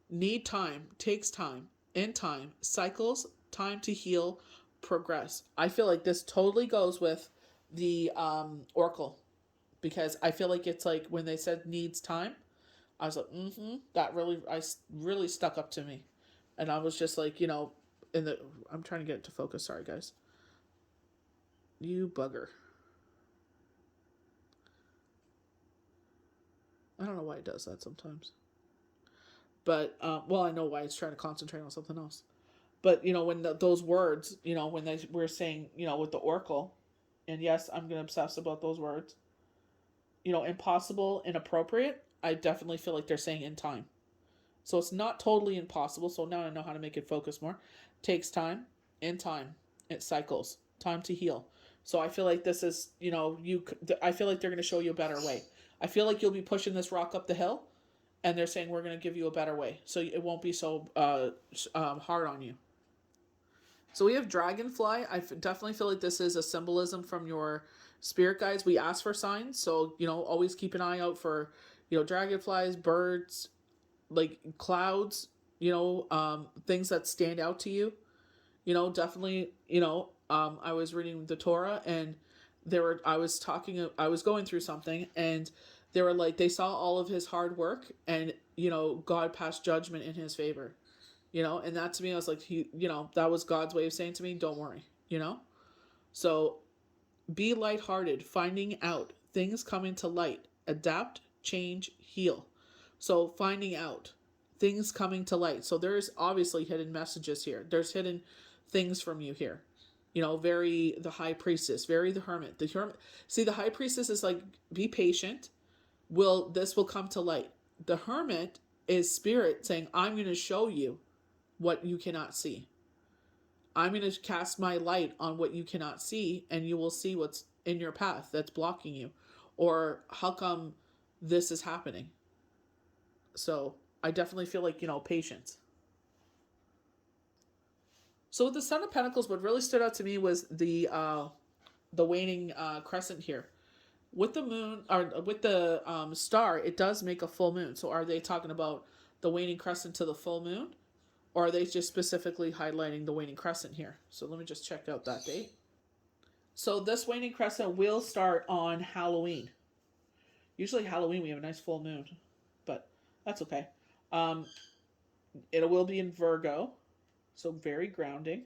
Speaker 1: Need time, takes time, in time, cycles, time to heal, progress. I feel like this totally goes with the oracle, because I feel like it's like when they said needs time, I was like, that really stuck up to me. And I was just like, I'm trying to get it to focus. Sorry, guys. You bugger. I don't know why it does that sometimes. But, I know why it's trying to concentrate on something else. But, when those words, when they were saying, with the oracle, and yes, I'm going to obsess about those words, impossible, inappropriate, I definitely feel like they're saying in time. So it's not totally impossible. So now I know how to make it focus more. Takes time, in time, it cycles, time to heal. So I feel like this is, I feel like they're going to show you a better way. I feel like you'll be pushing this rock up the hill and they're saying, we're going to give you a better way. So it won't be so hard on you. So we have dragonfly. I definitely feel like this is a symbolism from your spirit guides. We ask for signs. So, always keep an eye out for, dragonflies, birds, like clouds, things that stand out to you. Definitely, I was reading the Torah and I was going through something and they were like, they saw all of his hard work and, God passed judgment in his favor, and that to me, I was like, that was God's way of saying to me, don't worry, So be lighthearted, finding out things coming to light, adapt, change, heal. So finding out things coming to light. So there's obviously hidden messages here. There's hidden things from you here. Very the high priestess, very the hermit. The hermit. See, the high priestess is like, be patient. This will come to light. The hermit is spirit saying, I'm going to show you what you cannot see. I'm going to cast my light on what you cannot see, and you will see what's in your path that's blocking you. Or how come this is happening? So I definitely feel like, patience. So with the Son of Pentacles, what really stood out to me was the waning crescent here. With the moon, or with the star, it does make a full moon. So are they talking about the waning crescent to the full moon? Or are they just specifically highlighting the waning crescent here? So let me just check out that date. So this waning crescent will start on Halloween. Usually Halloween we have a nice full moon, but that's okay. It will be in Virgo, so very grounding.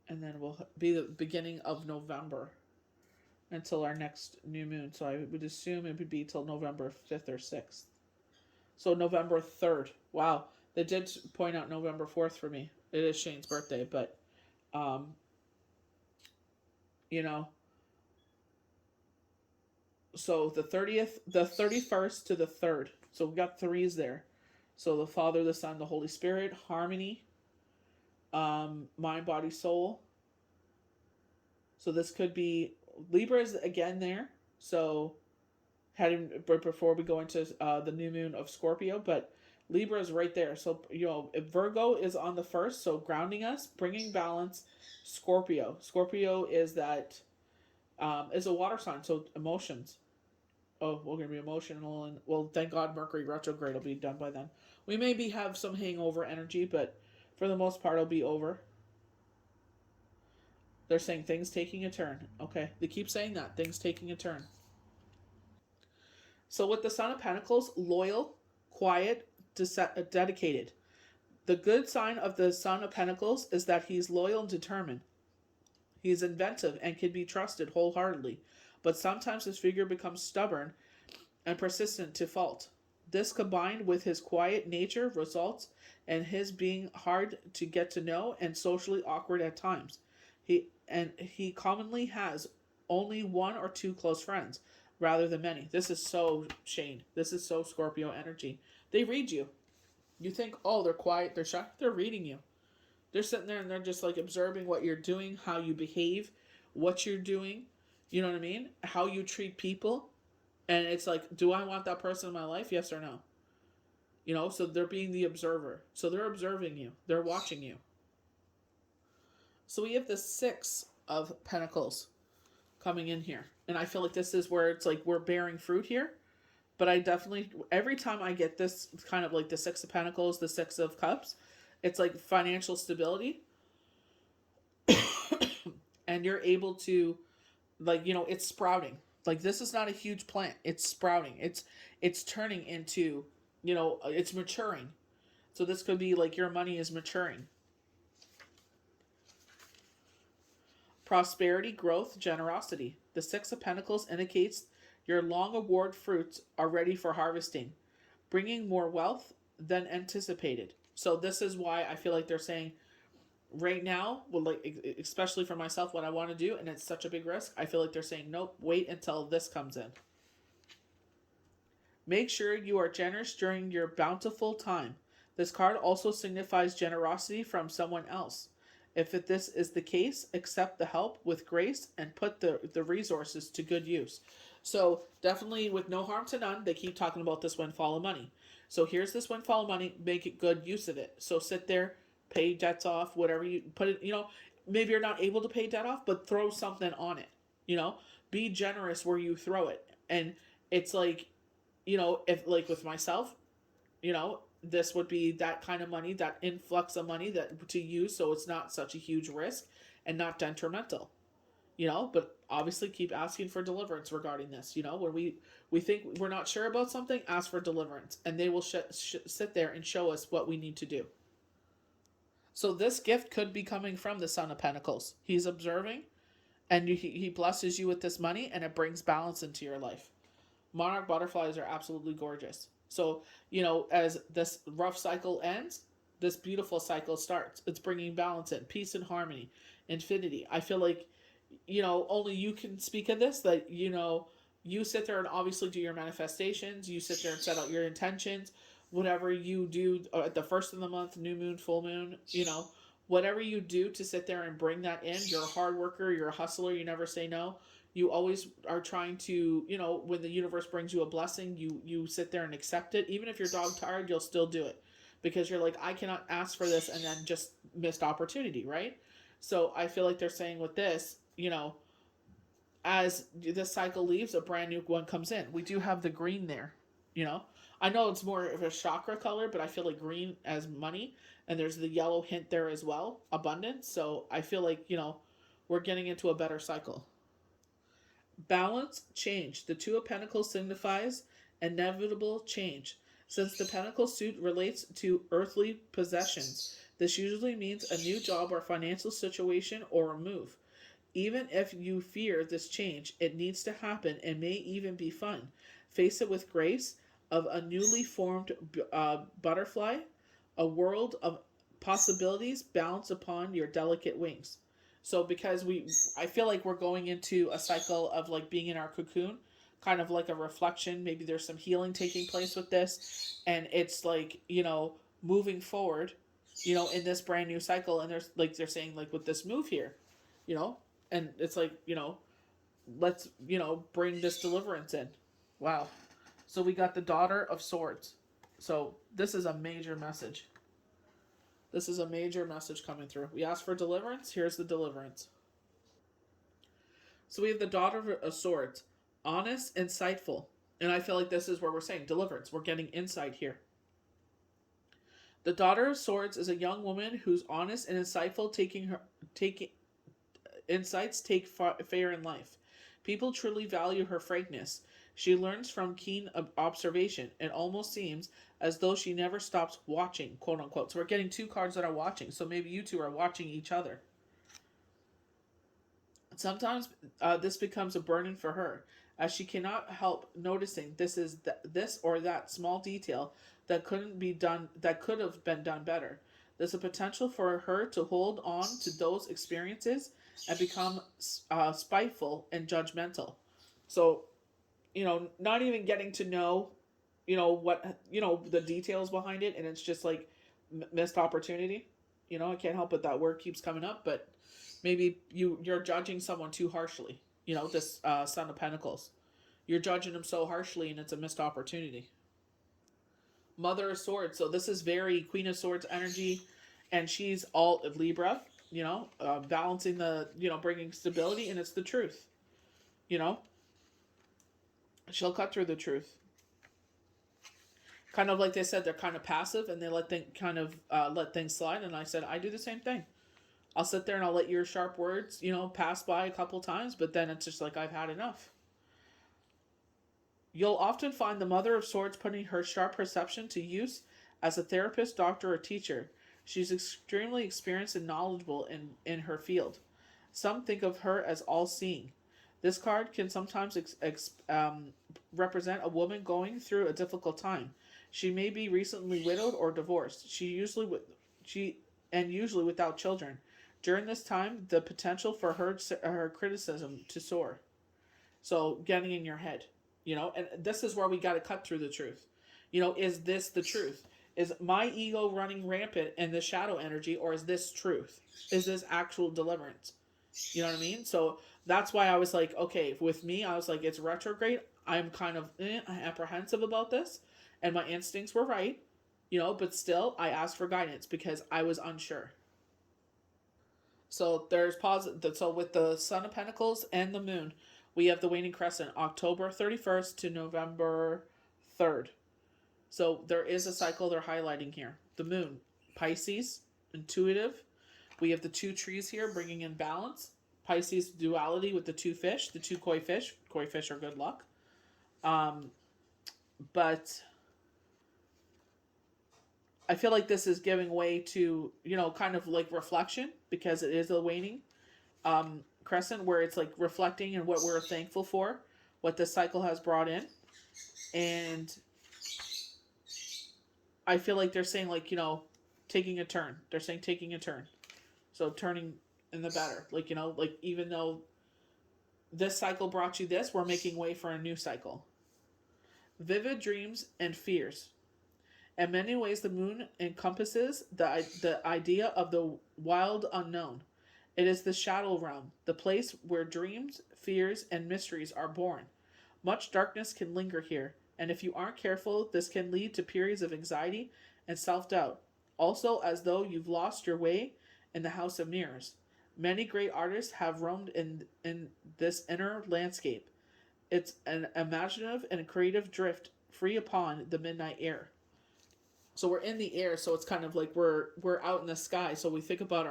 Speaker 1: And then it will be the beginning of November until our next new moon. So I would assume it would be till November 5th or 6th. So November 3rd. Wow. They did point out November 4th for me. It is Shane's birthday, but, um, you know, so the 30th, the 31st to the 3rd. So we got threes there. So the Father, the Son, the Holy Spirit, harmony, mind, body, soul. So this could be Libra is again there. So heading before we go into the new moon of Scorpio, but Libra is right there. So Virgo is on the 1st, so grounding us, bringing balance. Scorpio is that is a water sign, so emotions. Oh, we're gonna be emotional, and well, thank God Mercury retrograde will be done by then. We maybe have some hangover energy, but for the most part, it'll be over. They're saying things taking a turn. Okay, they keep saying that things taking a turn. So with the Son of Pentacles, loyal, quiet, dedicated. The good sign of the Son of Pentacles is that he's loyal and determined. He is inventive and can be trusted wholeheartedly, but sometimes this figure becomes stubborn and persistent to fault. This combined with his quiet nature results in his being hard to get to know and socially awkward at times. He commonly has only one or two close friends rather than many. This is so Shane. This is so Scorpio energy. They read you. You think, oh, they're quiet, they're shy. They're reading you. They're sitting there and they're just like observing what you're doing, how you behave, what you're doing. You know what I mean? How you treat people. And it's like, do I want that person in my life? Yes or no? So they're being the observer. So they're observing you. They're watching you. So we have the 6 of Pentacles coming in here. And I feel like this is where it's like we're bearing fruit here. But I definitely, every time I get this kind of like the 6 of Pentacles, the 6 of Cups, it's like financial stability. And you're able to, like, it's sprouting. Like, this is not a huge plant. It's sprouting. It's turning into, it's maturing. So this could be like your money is maturing. Prosperity, growth, generosity. The 6 of Pentacles indicates your long award fruits are ready for harvesting, bringing more wealth than anticipated. So this is why I feel like they're saying right now, well, like especially for myself, what I want to do, and it's such a big risk, I feel like they're saying, nope, wait until this comes in. Make sure you are generous during your bountiful time. This card also signifies generosity from someone else. If this is the case, accept the help with grace and put the resources to good use. So definitely with no harm to none, they keep talking about this windfall of money. So here's this windfall of money, make it good use of it. So sit there, pay debts off, whatever you put it, maybe you're not able to pay debt off, but throw something on it, be generous where you throw it. And it's like, if like with myself, this would be that kind of money, that influx of money that to use so it's not such a huge risk and not detrimental. But obviously keep asking for deliverance regarding this. When we think we're not sure about something, ask for deliverance, and they will sit there and show us what we need to do. So this gift could be coming from the Son of Pentacles. He's observing, and he blesses you with this money, and it brings balance into your life. Monarch butterflies are absolutely gorgeous. So, as this rough cycle ends, this beautiful cycle starts. It's bringing balance in, peace and harmony, infinity. I feel like, only you can speak of this, that, you sit there and obviously do your manifestations. You sit there and set out your intentions. Whatever you do at the first of the month, new moon, full moon, whatever you do to sit there and bring that in. You're a hard worker. You're a hustler. You never say no. You always are trying to, when the universe brings you a blessing, you sit there and accept it. Even if you're dog tired, you'll still do it. Because you're like, I cannot ask for this and then just missed opportunity, right? So I feel like they're saying with this, as this cycle leaves, a brand new one comes in. We do have the green there, I know it's more of a chakra color, but I feel like green as money. And there's the yellow hint there as well, abundance. So I feel like, we're getting into a better cycle. Balance, change. The 2 of Pentacles signifies inevitable change. Since the Pentacle suit relates to earthly possessions, this usually means a new job or financial situation or a move. Even if you fear this change, it needs to happen and may even be fun. Face it with grace. of a newly formed butterfly, a world of possibilities balanced upon your delicate wings. So because I feel like we're going into a cycle of like being in our cocoon, kind of like a reflection. Maybe there's some healing taking place with this, and it's like, moving forward, in this brand new cycle. And there's like they're saying like with this move here, you know, and it's like, let's bring this deliverance in. Wow. So we got the Daughter of Swords. So this is a major message. This is a major message coming through. We asked for deliverance. Here's the deliverance. So we have the Daughter of Swords, honest, insightful. And I feel like this is where we're saying deliverance. We're getting insight here. The Daughter of Swords is a young woman who's honest and insightful, taking insights take fair in life. People truly value her frankness. She learns from keen observation. It almost seems as though she never stops watching, quote unquote. So we're getting two cards that are watching. So maybe you two are watching each other. Sometimes this becomes a burden for her, as she cannot help noticing this or that small detail that could have been done better. There's a potential for her to hold on to those experiences and become spiteful and judgmental. So, not even getting to know, what, the details behind it, and it's just like missed opportunity. I can't help it, that word keeps coming up, but maybe you're judging someone too harshly. This Son of Pentacles. You're judging them so harshly, and it's a missed opportunity. Mother of Swords. So this is very Queen of Swords energy, and she's all Libra. Balancing the, bringing stability, and it's the truth. She'll cut through the truth. Kind of like they said, they're kind of passive, and they let things slide. And I said, I do the same thing. I'll sit there and I'll let your sharp words, pass by a couple times, but then it's just like, I've had enough. You'll often find the Mother of Swords putting her sharp perception to use as a therapist, doctor, or teacher. She's extremely experienced and knowledgeable in her field. Some think of her as all-seeing. This card can sometimes represent a woman going through a difficult time. She may be recently widowed or divorced. Usually without children. During this time, the potential for her criticism to soar. So getting in your head, and this is where we got to cut through the truth. Is this the truth? Is my ego running rampant in the shadow energy, or is this truth? Is this actual deliverance? You know what I mean? So that's why I was like, okay, with me, I was like, it's retrograde. I'm kind of apprehensive about this, and my instincts were right, but still, I asked for guidance because I was unsure. So there's positive. So with the Son of Pentacles and the Moon, we have the waning crescent, October 31st to November 3rd. So there is a cycle they're highlighting here. The Moon, Pisces, intuitive. We have the two trees here bringing in balance. Pisces duality with the two fish, the two koi fish. Koi fish are good luck. But I feel like this is giving way to, kind of like reflection, because it is a waning crescent where it's like reflecting and what we're thankful for, what this cycle has brought in. And I feel like they're saying like, taking a turn. They're saying taking a turn. So turning in the better. Like, like even though this cycle brought you this, we're making way for a new cycle. Vivid dreams and fears. In many ways, the Moon encompasses the idea of the wild unknown. It is the shadow realm, the place where dreams, fears, and mysteries are born. Much darkness can linger here, and if you aren't careful, this can lead to periods of anxiety and self-doubt. Also, as though you've lost your way in the House of Mirrors. Many great artists have roamed in this inner landscape. It's an imaginative and creative drift free upon the midnight air. So we're in the air, so it's kind of like we're out in the sky. So we think about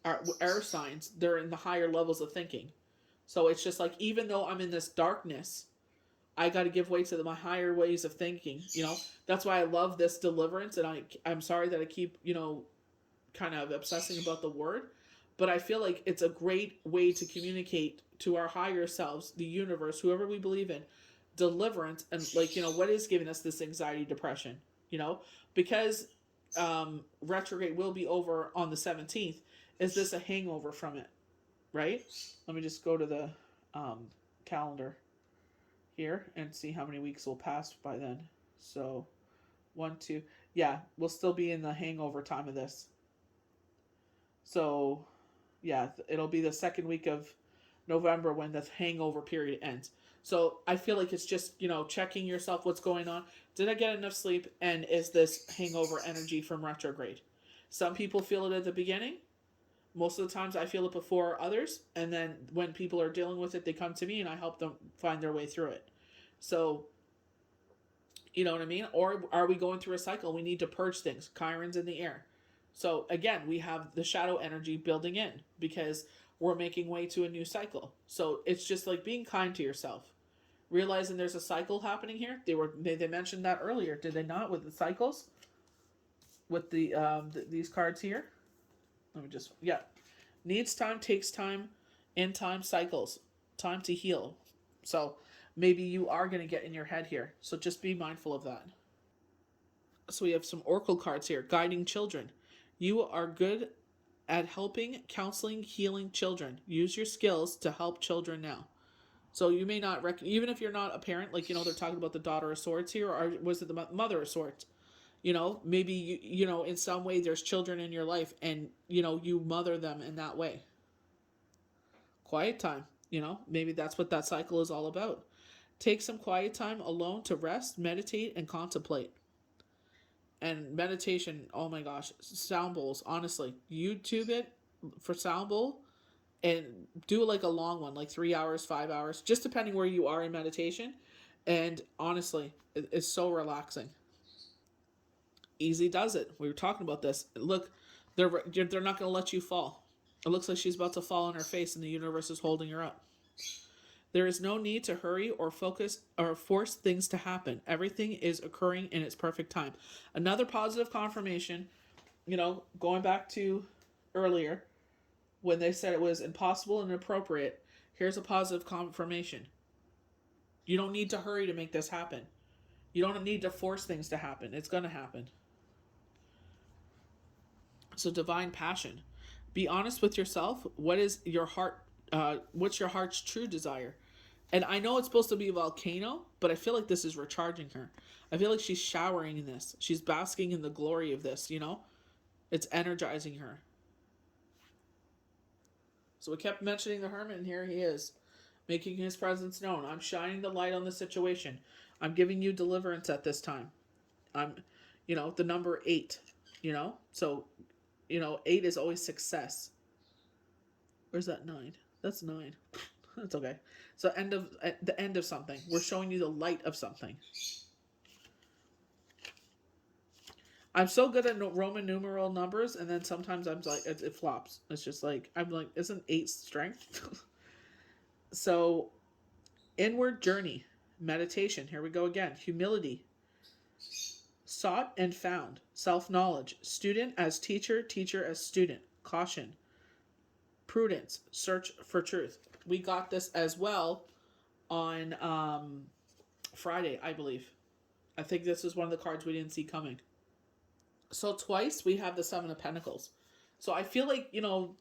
Speaker 1: our air signs, they're in the higher levels of thinking. So it's just like, even though I'm in this darkness, I got to give way to my higher ways of thinking. That's why I love this deliverance, and I'm sorry that I keep kind of obsessing about the word, but I feel like it's a great way to communicate to our higher selves, the universe, whoever we believe in, deliverance, and like, what is giving us this anxiety, depression, because retrograde will be over on the 17th. Is this a hangover from it, right? Let me just go to the calendar here and see how many weeks will pass by then. So 1, 2, yeah, we'll still be in the hangover time of this. So yeah, it'll be the second week of November when the hangover period ends. So I feel like it's just, checking yourself, what's going on. Did I get enough sleep? And is this hangover energy from retrograde? Some people feel it at the beginning. Most of the times I feel it before others. And then when people are dealing with it, they come to me and I help them find their way through it. So, you know what I mean? Or are we going through a cycle? We need to purge things. Chiron's in the air. So again, we have the shadow energy building in because we're making way to a new cycle. So it's just like being kind to yourself. Realizing there's a cycle happening here. They mentioned that earlier, did they not, with the cycles? With these cards here. Let me just, yeah. Needs time, takes time, in time cycles. Time to heal. So maybe you are going to get in your head here. So just be mindful of that. So we have some oracle cards here. Guiding children. You are good at helping, counseling, healing children. Use your skills to help children now. So you may not even if you're not a parent, like, they're talking about the Daughter of Swords here, or was it the Mother of Swords? Maybe you in some way there's children in your life, and you mother them in that way. Quiet time, maybe that's what that cycle is all about. Take some quiet time alone to rest, meditate, and contemplate. And meditation, oh my gosh, sound bowls, honestly, YouTube it for sound bowl and do like a long one, like 3 hours, 5 hours, just depending where you are in meditation. And honestly, it's so relaxing. Easy does it. We were talking about this. Look, they're not going to let you fall. It looks like she's about to fall on her face and the universe is holding her up. There is no need to hurry or focus or force things to happen. Everything is occurring in its perfect time. Another positive confirmation, going back to earlier when they said it was impossible and inappropriate, here's a positive confirmation. You don't need to hurry to make this happen. You don't need to force things to happen. It's going to happen. So divine passion. Be honest with yourself. What is your heart? What's your heart's true desire? And I know it's supposed to be a volcano, but I feel like this is recharging her. I feel like she's showering in this. She's basking in the glory of this, It's energizing her. So we kept mentioning the Hermit, and here he is, making his presence known. I'm shining the light on the situation. I'm giving you deliverance at this time. I'm, the number 8, So, 8 is always success. Where's that 9? That's 9. That's okay. So the end of something. We're showing you the light of something. I'm so good at Roman numeral numbers, and then sometimes I'm like, it flops. It's just like, I'm like, isn't 8 strength? So, inward journey, meditation. Here we go again. Humility. Sought and found. Self-knowledge. Student as teacher, teacher as student. Caution. Prudence. Search for truth. We got this as well on Friday, I believe. I think this is one of the cards we didn't see coming. So twice we have the 7 of Pentacles. So I feel like,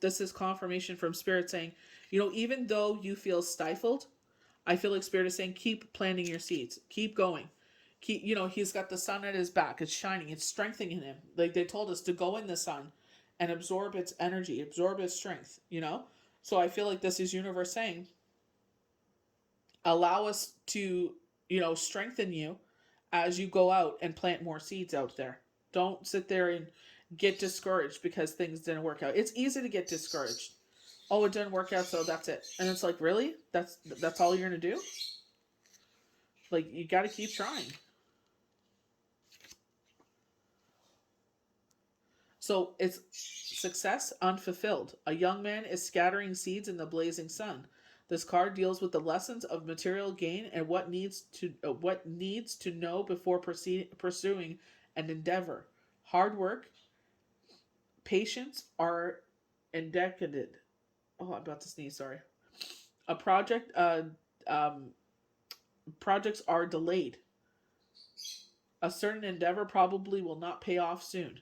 Speaker 1: this is confirmation from Spirit saying, even though you feel stifled, I feel like Spirit is saying, keep planting your seeds. Keep going. Keep, he's got the sun at his back. It's shining. It's strengthening him. Like they told us to go in the sun and absorb its energy, absorb its strength, So I feel like this is universe saying, allow us to, strengthen you as you go out and plant more seeds out there. Don't sit there and get discouraged because things didn't work out. It's easy to get discouraged. Oh, it didn't work out, so that's it. And it's like, really? That's all you're going to do? Like, you got to keep trying. So it's success unfulfilled. A young man is scattering seeds in the blazing sun. This card deals with the lessons of material gain and what needs to know before pursuing an endeavor. Hard work, patience are indicated. Oh, I'm about to sneeze. Sorry. A project projects are delayed. A certain endeavor probably will not pay off soon,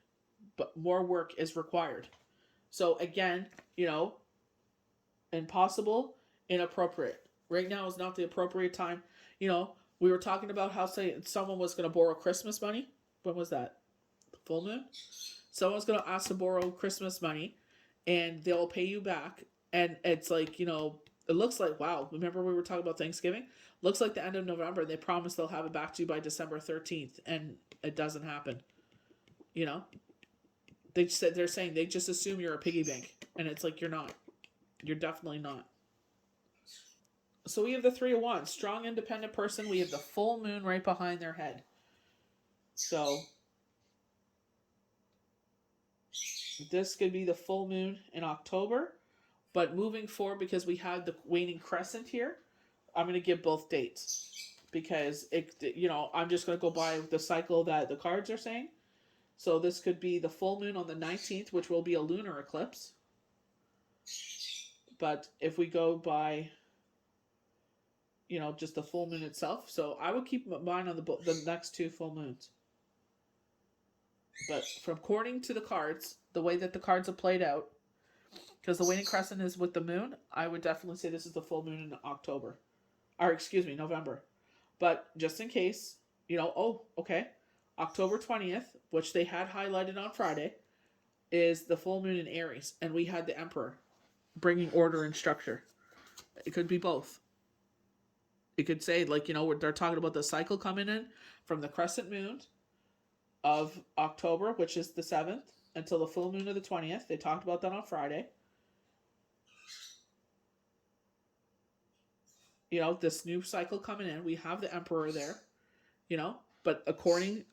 Speaker 1: but more work is required. So again, impossible, inappropriate. Right now is not the appropriate time. We were talking about how someone was going to borrow Christmas money. When was that? Full moon? Someone's going to ask to borrow Christmas money and they'll pay you back. And it's like, it looks like, wow, remember we were talking about Thanksgiving? Looks like the end of November. They promise they'll have it back to you by December 13th. And it doesn't happen. They're saying they just assume you're a piggy bank. And it's like, you're not. You're definitely not. So we have the Three of Wands. Strong, independent person. We have the full moon right behind their head. So this could be the full moon in October. But moving forward, because we had the waning crescent here, I'm going to give both dates. Because, I'm just going to go by the cycle that the cards are saying. So this could be the full moon on the 19th, which will be a lunar eclipse. But if we go by, just the full moon itself. So I would keep mine on the next two full moons. But according to the cards, the way that the cards have played out, because the waning crescent is with the moon, I would definitely say this is the full moon in October. Or, November. But just in case, okay. October 20th, which they had highlighted on Friday, is the full moon in Aries. And we had the Emperor bringing order and structure. It could be both. It could say, they're talking about the cycle coming in from the crescent moon of October, which is the 7th, until the full moon of the 20th. They talked about that on Friday. This new cycle coming in. We have the Emperor there, but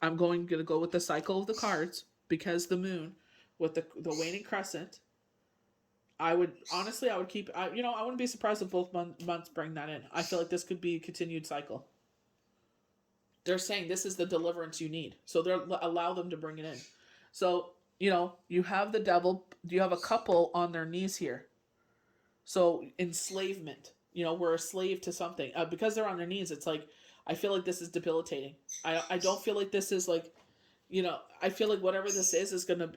Speaker 1: I'm going to go with the cycle of the cards, because the moon with the waning crescent, I would keep, I wouldn't be surprised if both months bring that in. I feel like this could be a continued cycle. They're saying this is the deliverance you need. So they'll allow them to bring it in. So, you have the devil, you have a couple on their knees here. So enslavement, we're a slave to something. Because they're on their knees, it's like, I feel like this is debilitating. I don't feel like this is like, I feel like whatever this is going to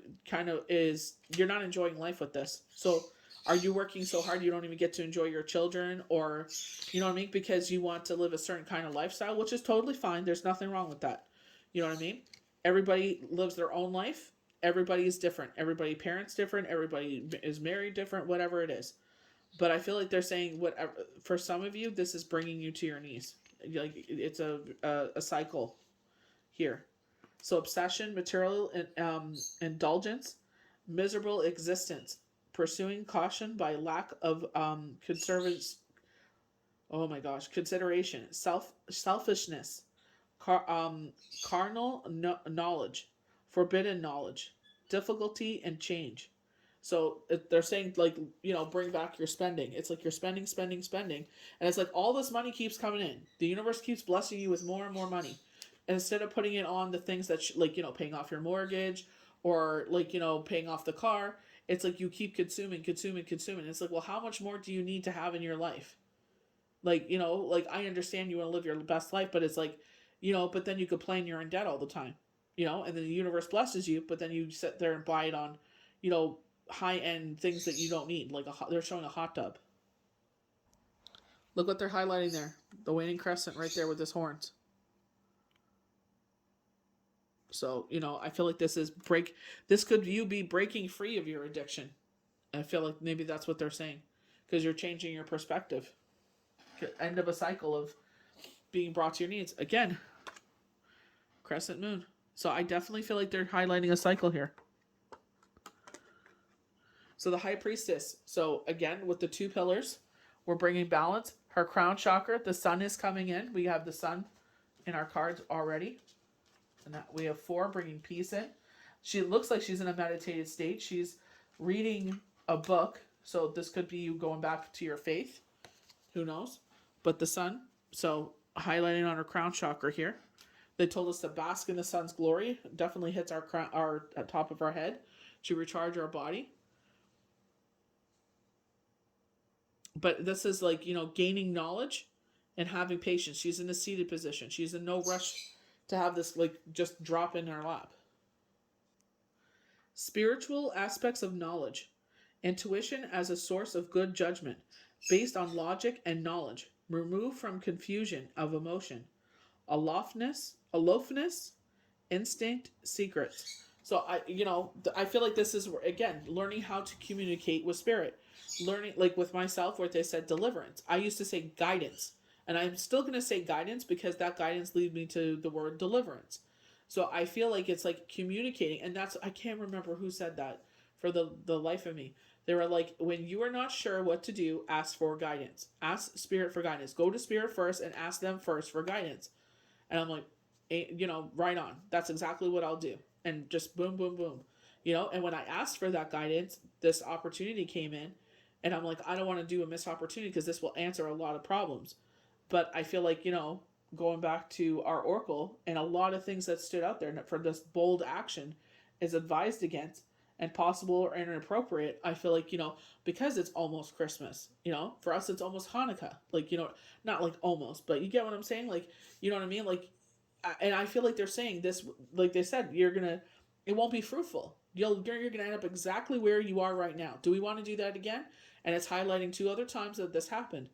Speaker 1: you're not enjoying life with this. So are you working so hard you don't even get to enjoy your children, or, you know what I mean? Because you want to live a certain kind of lifestyle, which is totally fine. There's nothing wrong with that. You know what I mean? Everybody lives their own life. Everybody is different. Everybody parents different. Everybody is married different, whatever it is. But I feel like they're saying, whatever, for some of you, this is bringing you to your knees. Like, it's a cycle here. So obsession, material indulgence, miserable existence, pursuing caution by lack of consideration, selfishness, carnal knowledge, forbidden knowledge, difficulty, and change. So they're saying, bring back your spending. It's like you're spending. And it's like all this money keeps coming in. The universe keeps blessing you with more and more money. And instead of putting it on the things that, paying off your mortgage or, paying off the car, it's like you keep consuming. It's like, well, how much more do you need to have in your life? I understand you want to live your best life, but it's like, but then you complain you're in debt all the time, and then the universe blesses you, but then you sit there and buy it on, high-end things that you don't need. They're showing a hot tub. Look what they're highlighting there. The waning crescent right there with his horns. So, I feel like this could you be breaking free of your addiction. I feel like maybe that's what they're saying, because you're changing your perspective. End of a cycle of being brought to your needs. Again, crescent moon. So I definitely feel like they're highlighting a cycle here. So the High Priestess. So again, with the two pillars, we're bringing balance. Her crown chakra, the sun is coming in. We have the sun in our cards already. And we have 4 bringing peace in. She looks like she's in a meditative state. She's reading a book. So this could be you going back to your faith. Who knows? But the sun, so highlighting on her crown chakra here. They told us to bask in the sun's glory. Definitely hits our top of our head to recharge our body. But this is like, gaining knowledge and having patience. She's in a seated position. She's in no rush to have this like just drop in her lap. Spiritual aspects of knowledge. Intuition as a source of good judgment, based on logic and knowledge, removed from confusion of emotion. Aloofness, instinct, secrets. So I feel like this is again learning how to communicate with spirit, learning like with myself where they said deliverance. I used to say guidance, and I'm still gonna say guidance because that guidance leads me to the word deliverance. So I feel like it's like communicating, and that's I can't remember who said that for the life of me. They were like, when you are not sure what to do, ask for guidance. Ask spirit for guidance. Go to spirit first and ask them first for guidance. And I'm like, right on. That's exactly what I'll do. And just boom, boom, boom. And when I asked for that guidance, this opportunity came in. And I'm like, I don't want to do a missed opportunity because this will answer a lot of problems. But I feel like, going back to our oracle and a lot of things that stood out there for this bold action is advised against and possible or inappropriate. I feel like, because it's almost Christmas, for us, it's almost Hanukkah. Like, not like almost, but you get what I'm saying? Like, you know what I mean? Like, and I feel like they're saying this, like they said, it won't be fruitful. You're going to end up exactly where you are right now. Do we want to do that again? And it's highlighting 2 other times that this happened.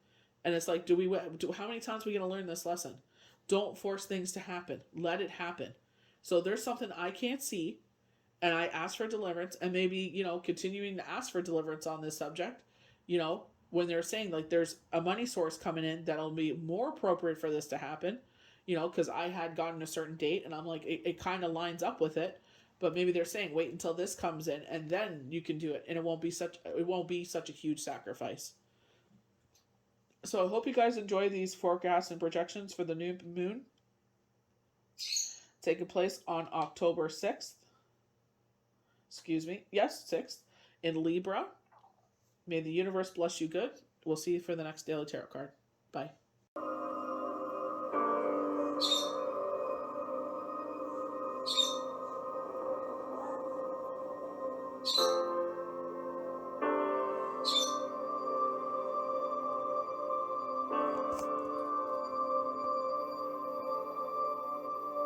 Speaker 1: And it's like, how many times are we going to learn this lesson? Don't force things to happen. Let it happen. So there's something I can't see, and I ask for deliverance, and maybe, continuing to ask for deliverance on this subject, when they're saying like there's a money source coming in that'll be more appropriate for this to happen, because I had gotten a certain date, and I'm like, it kind of lines up with it, but maybe they're saying wait until this comes in, and then you can do it, and it won't be such a huge sacrifice. So I hope you guys enjoy these forecasts and projections for the new moon taking place on October 6th. Excuse me. Yes, 6th in Libra. May the universe bless you good. We'll see you for the next Daily Tarot card. Bye.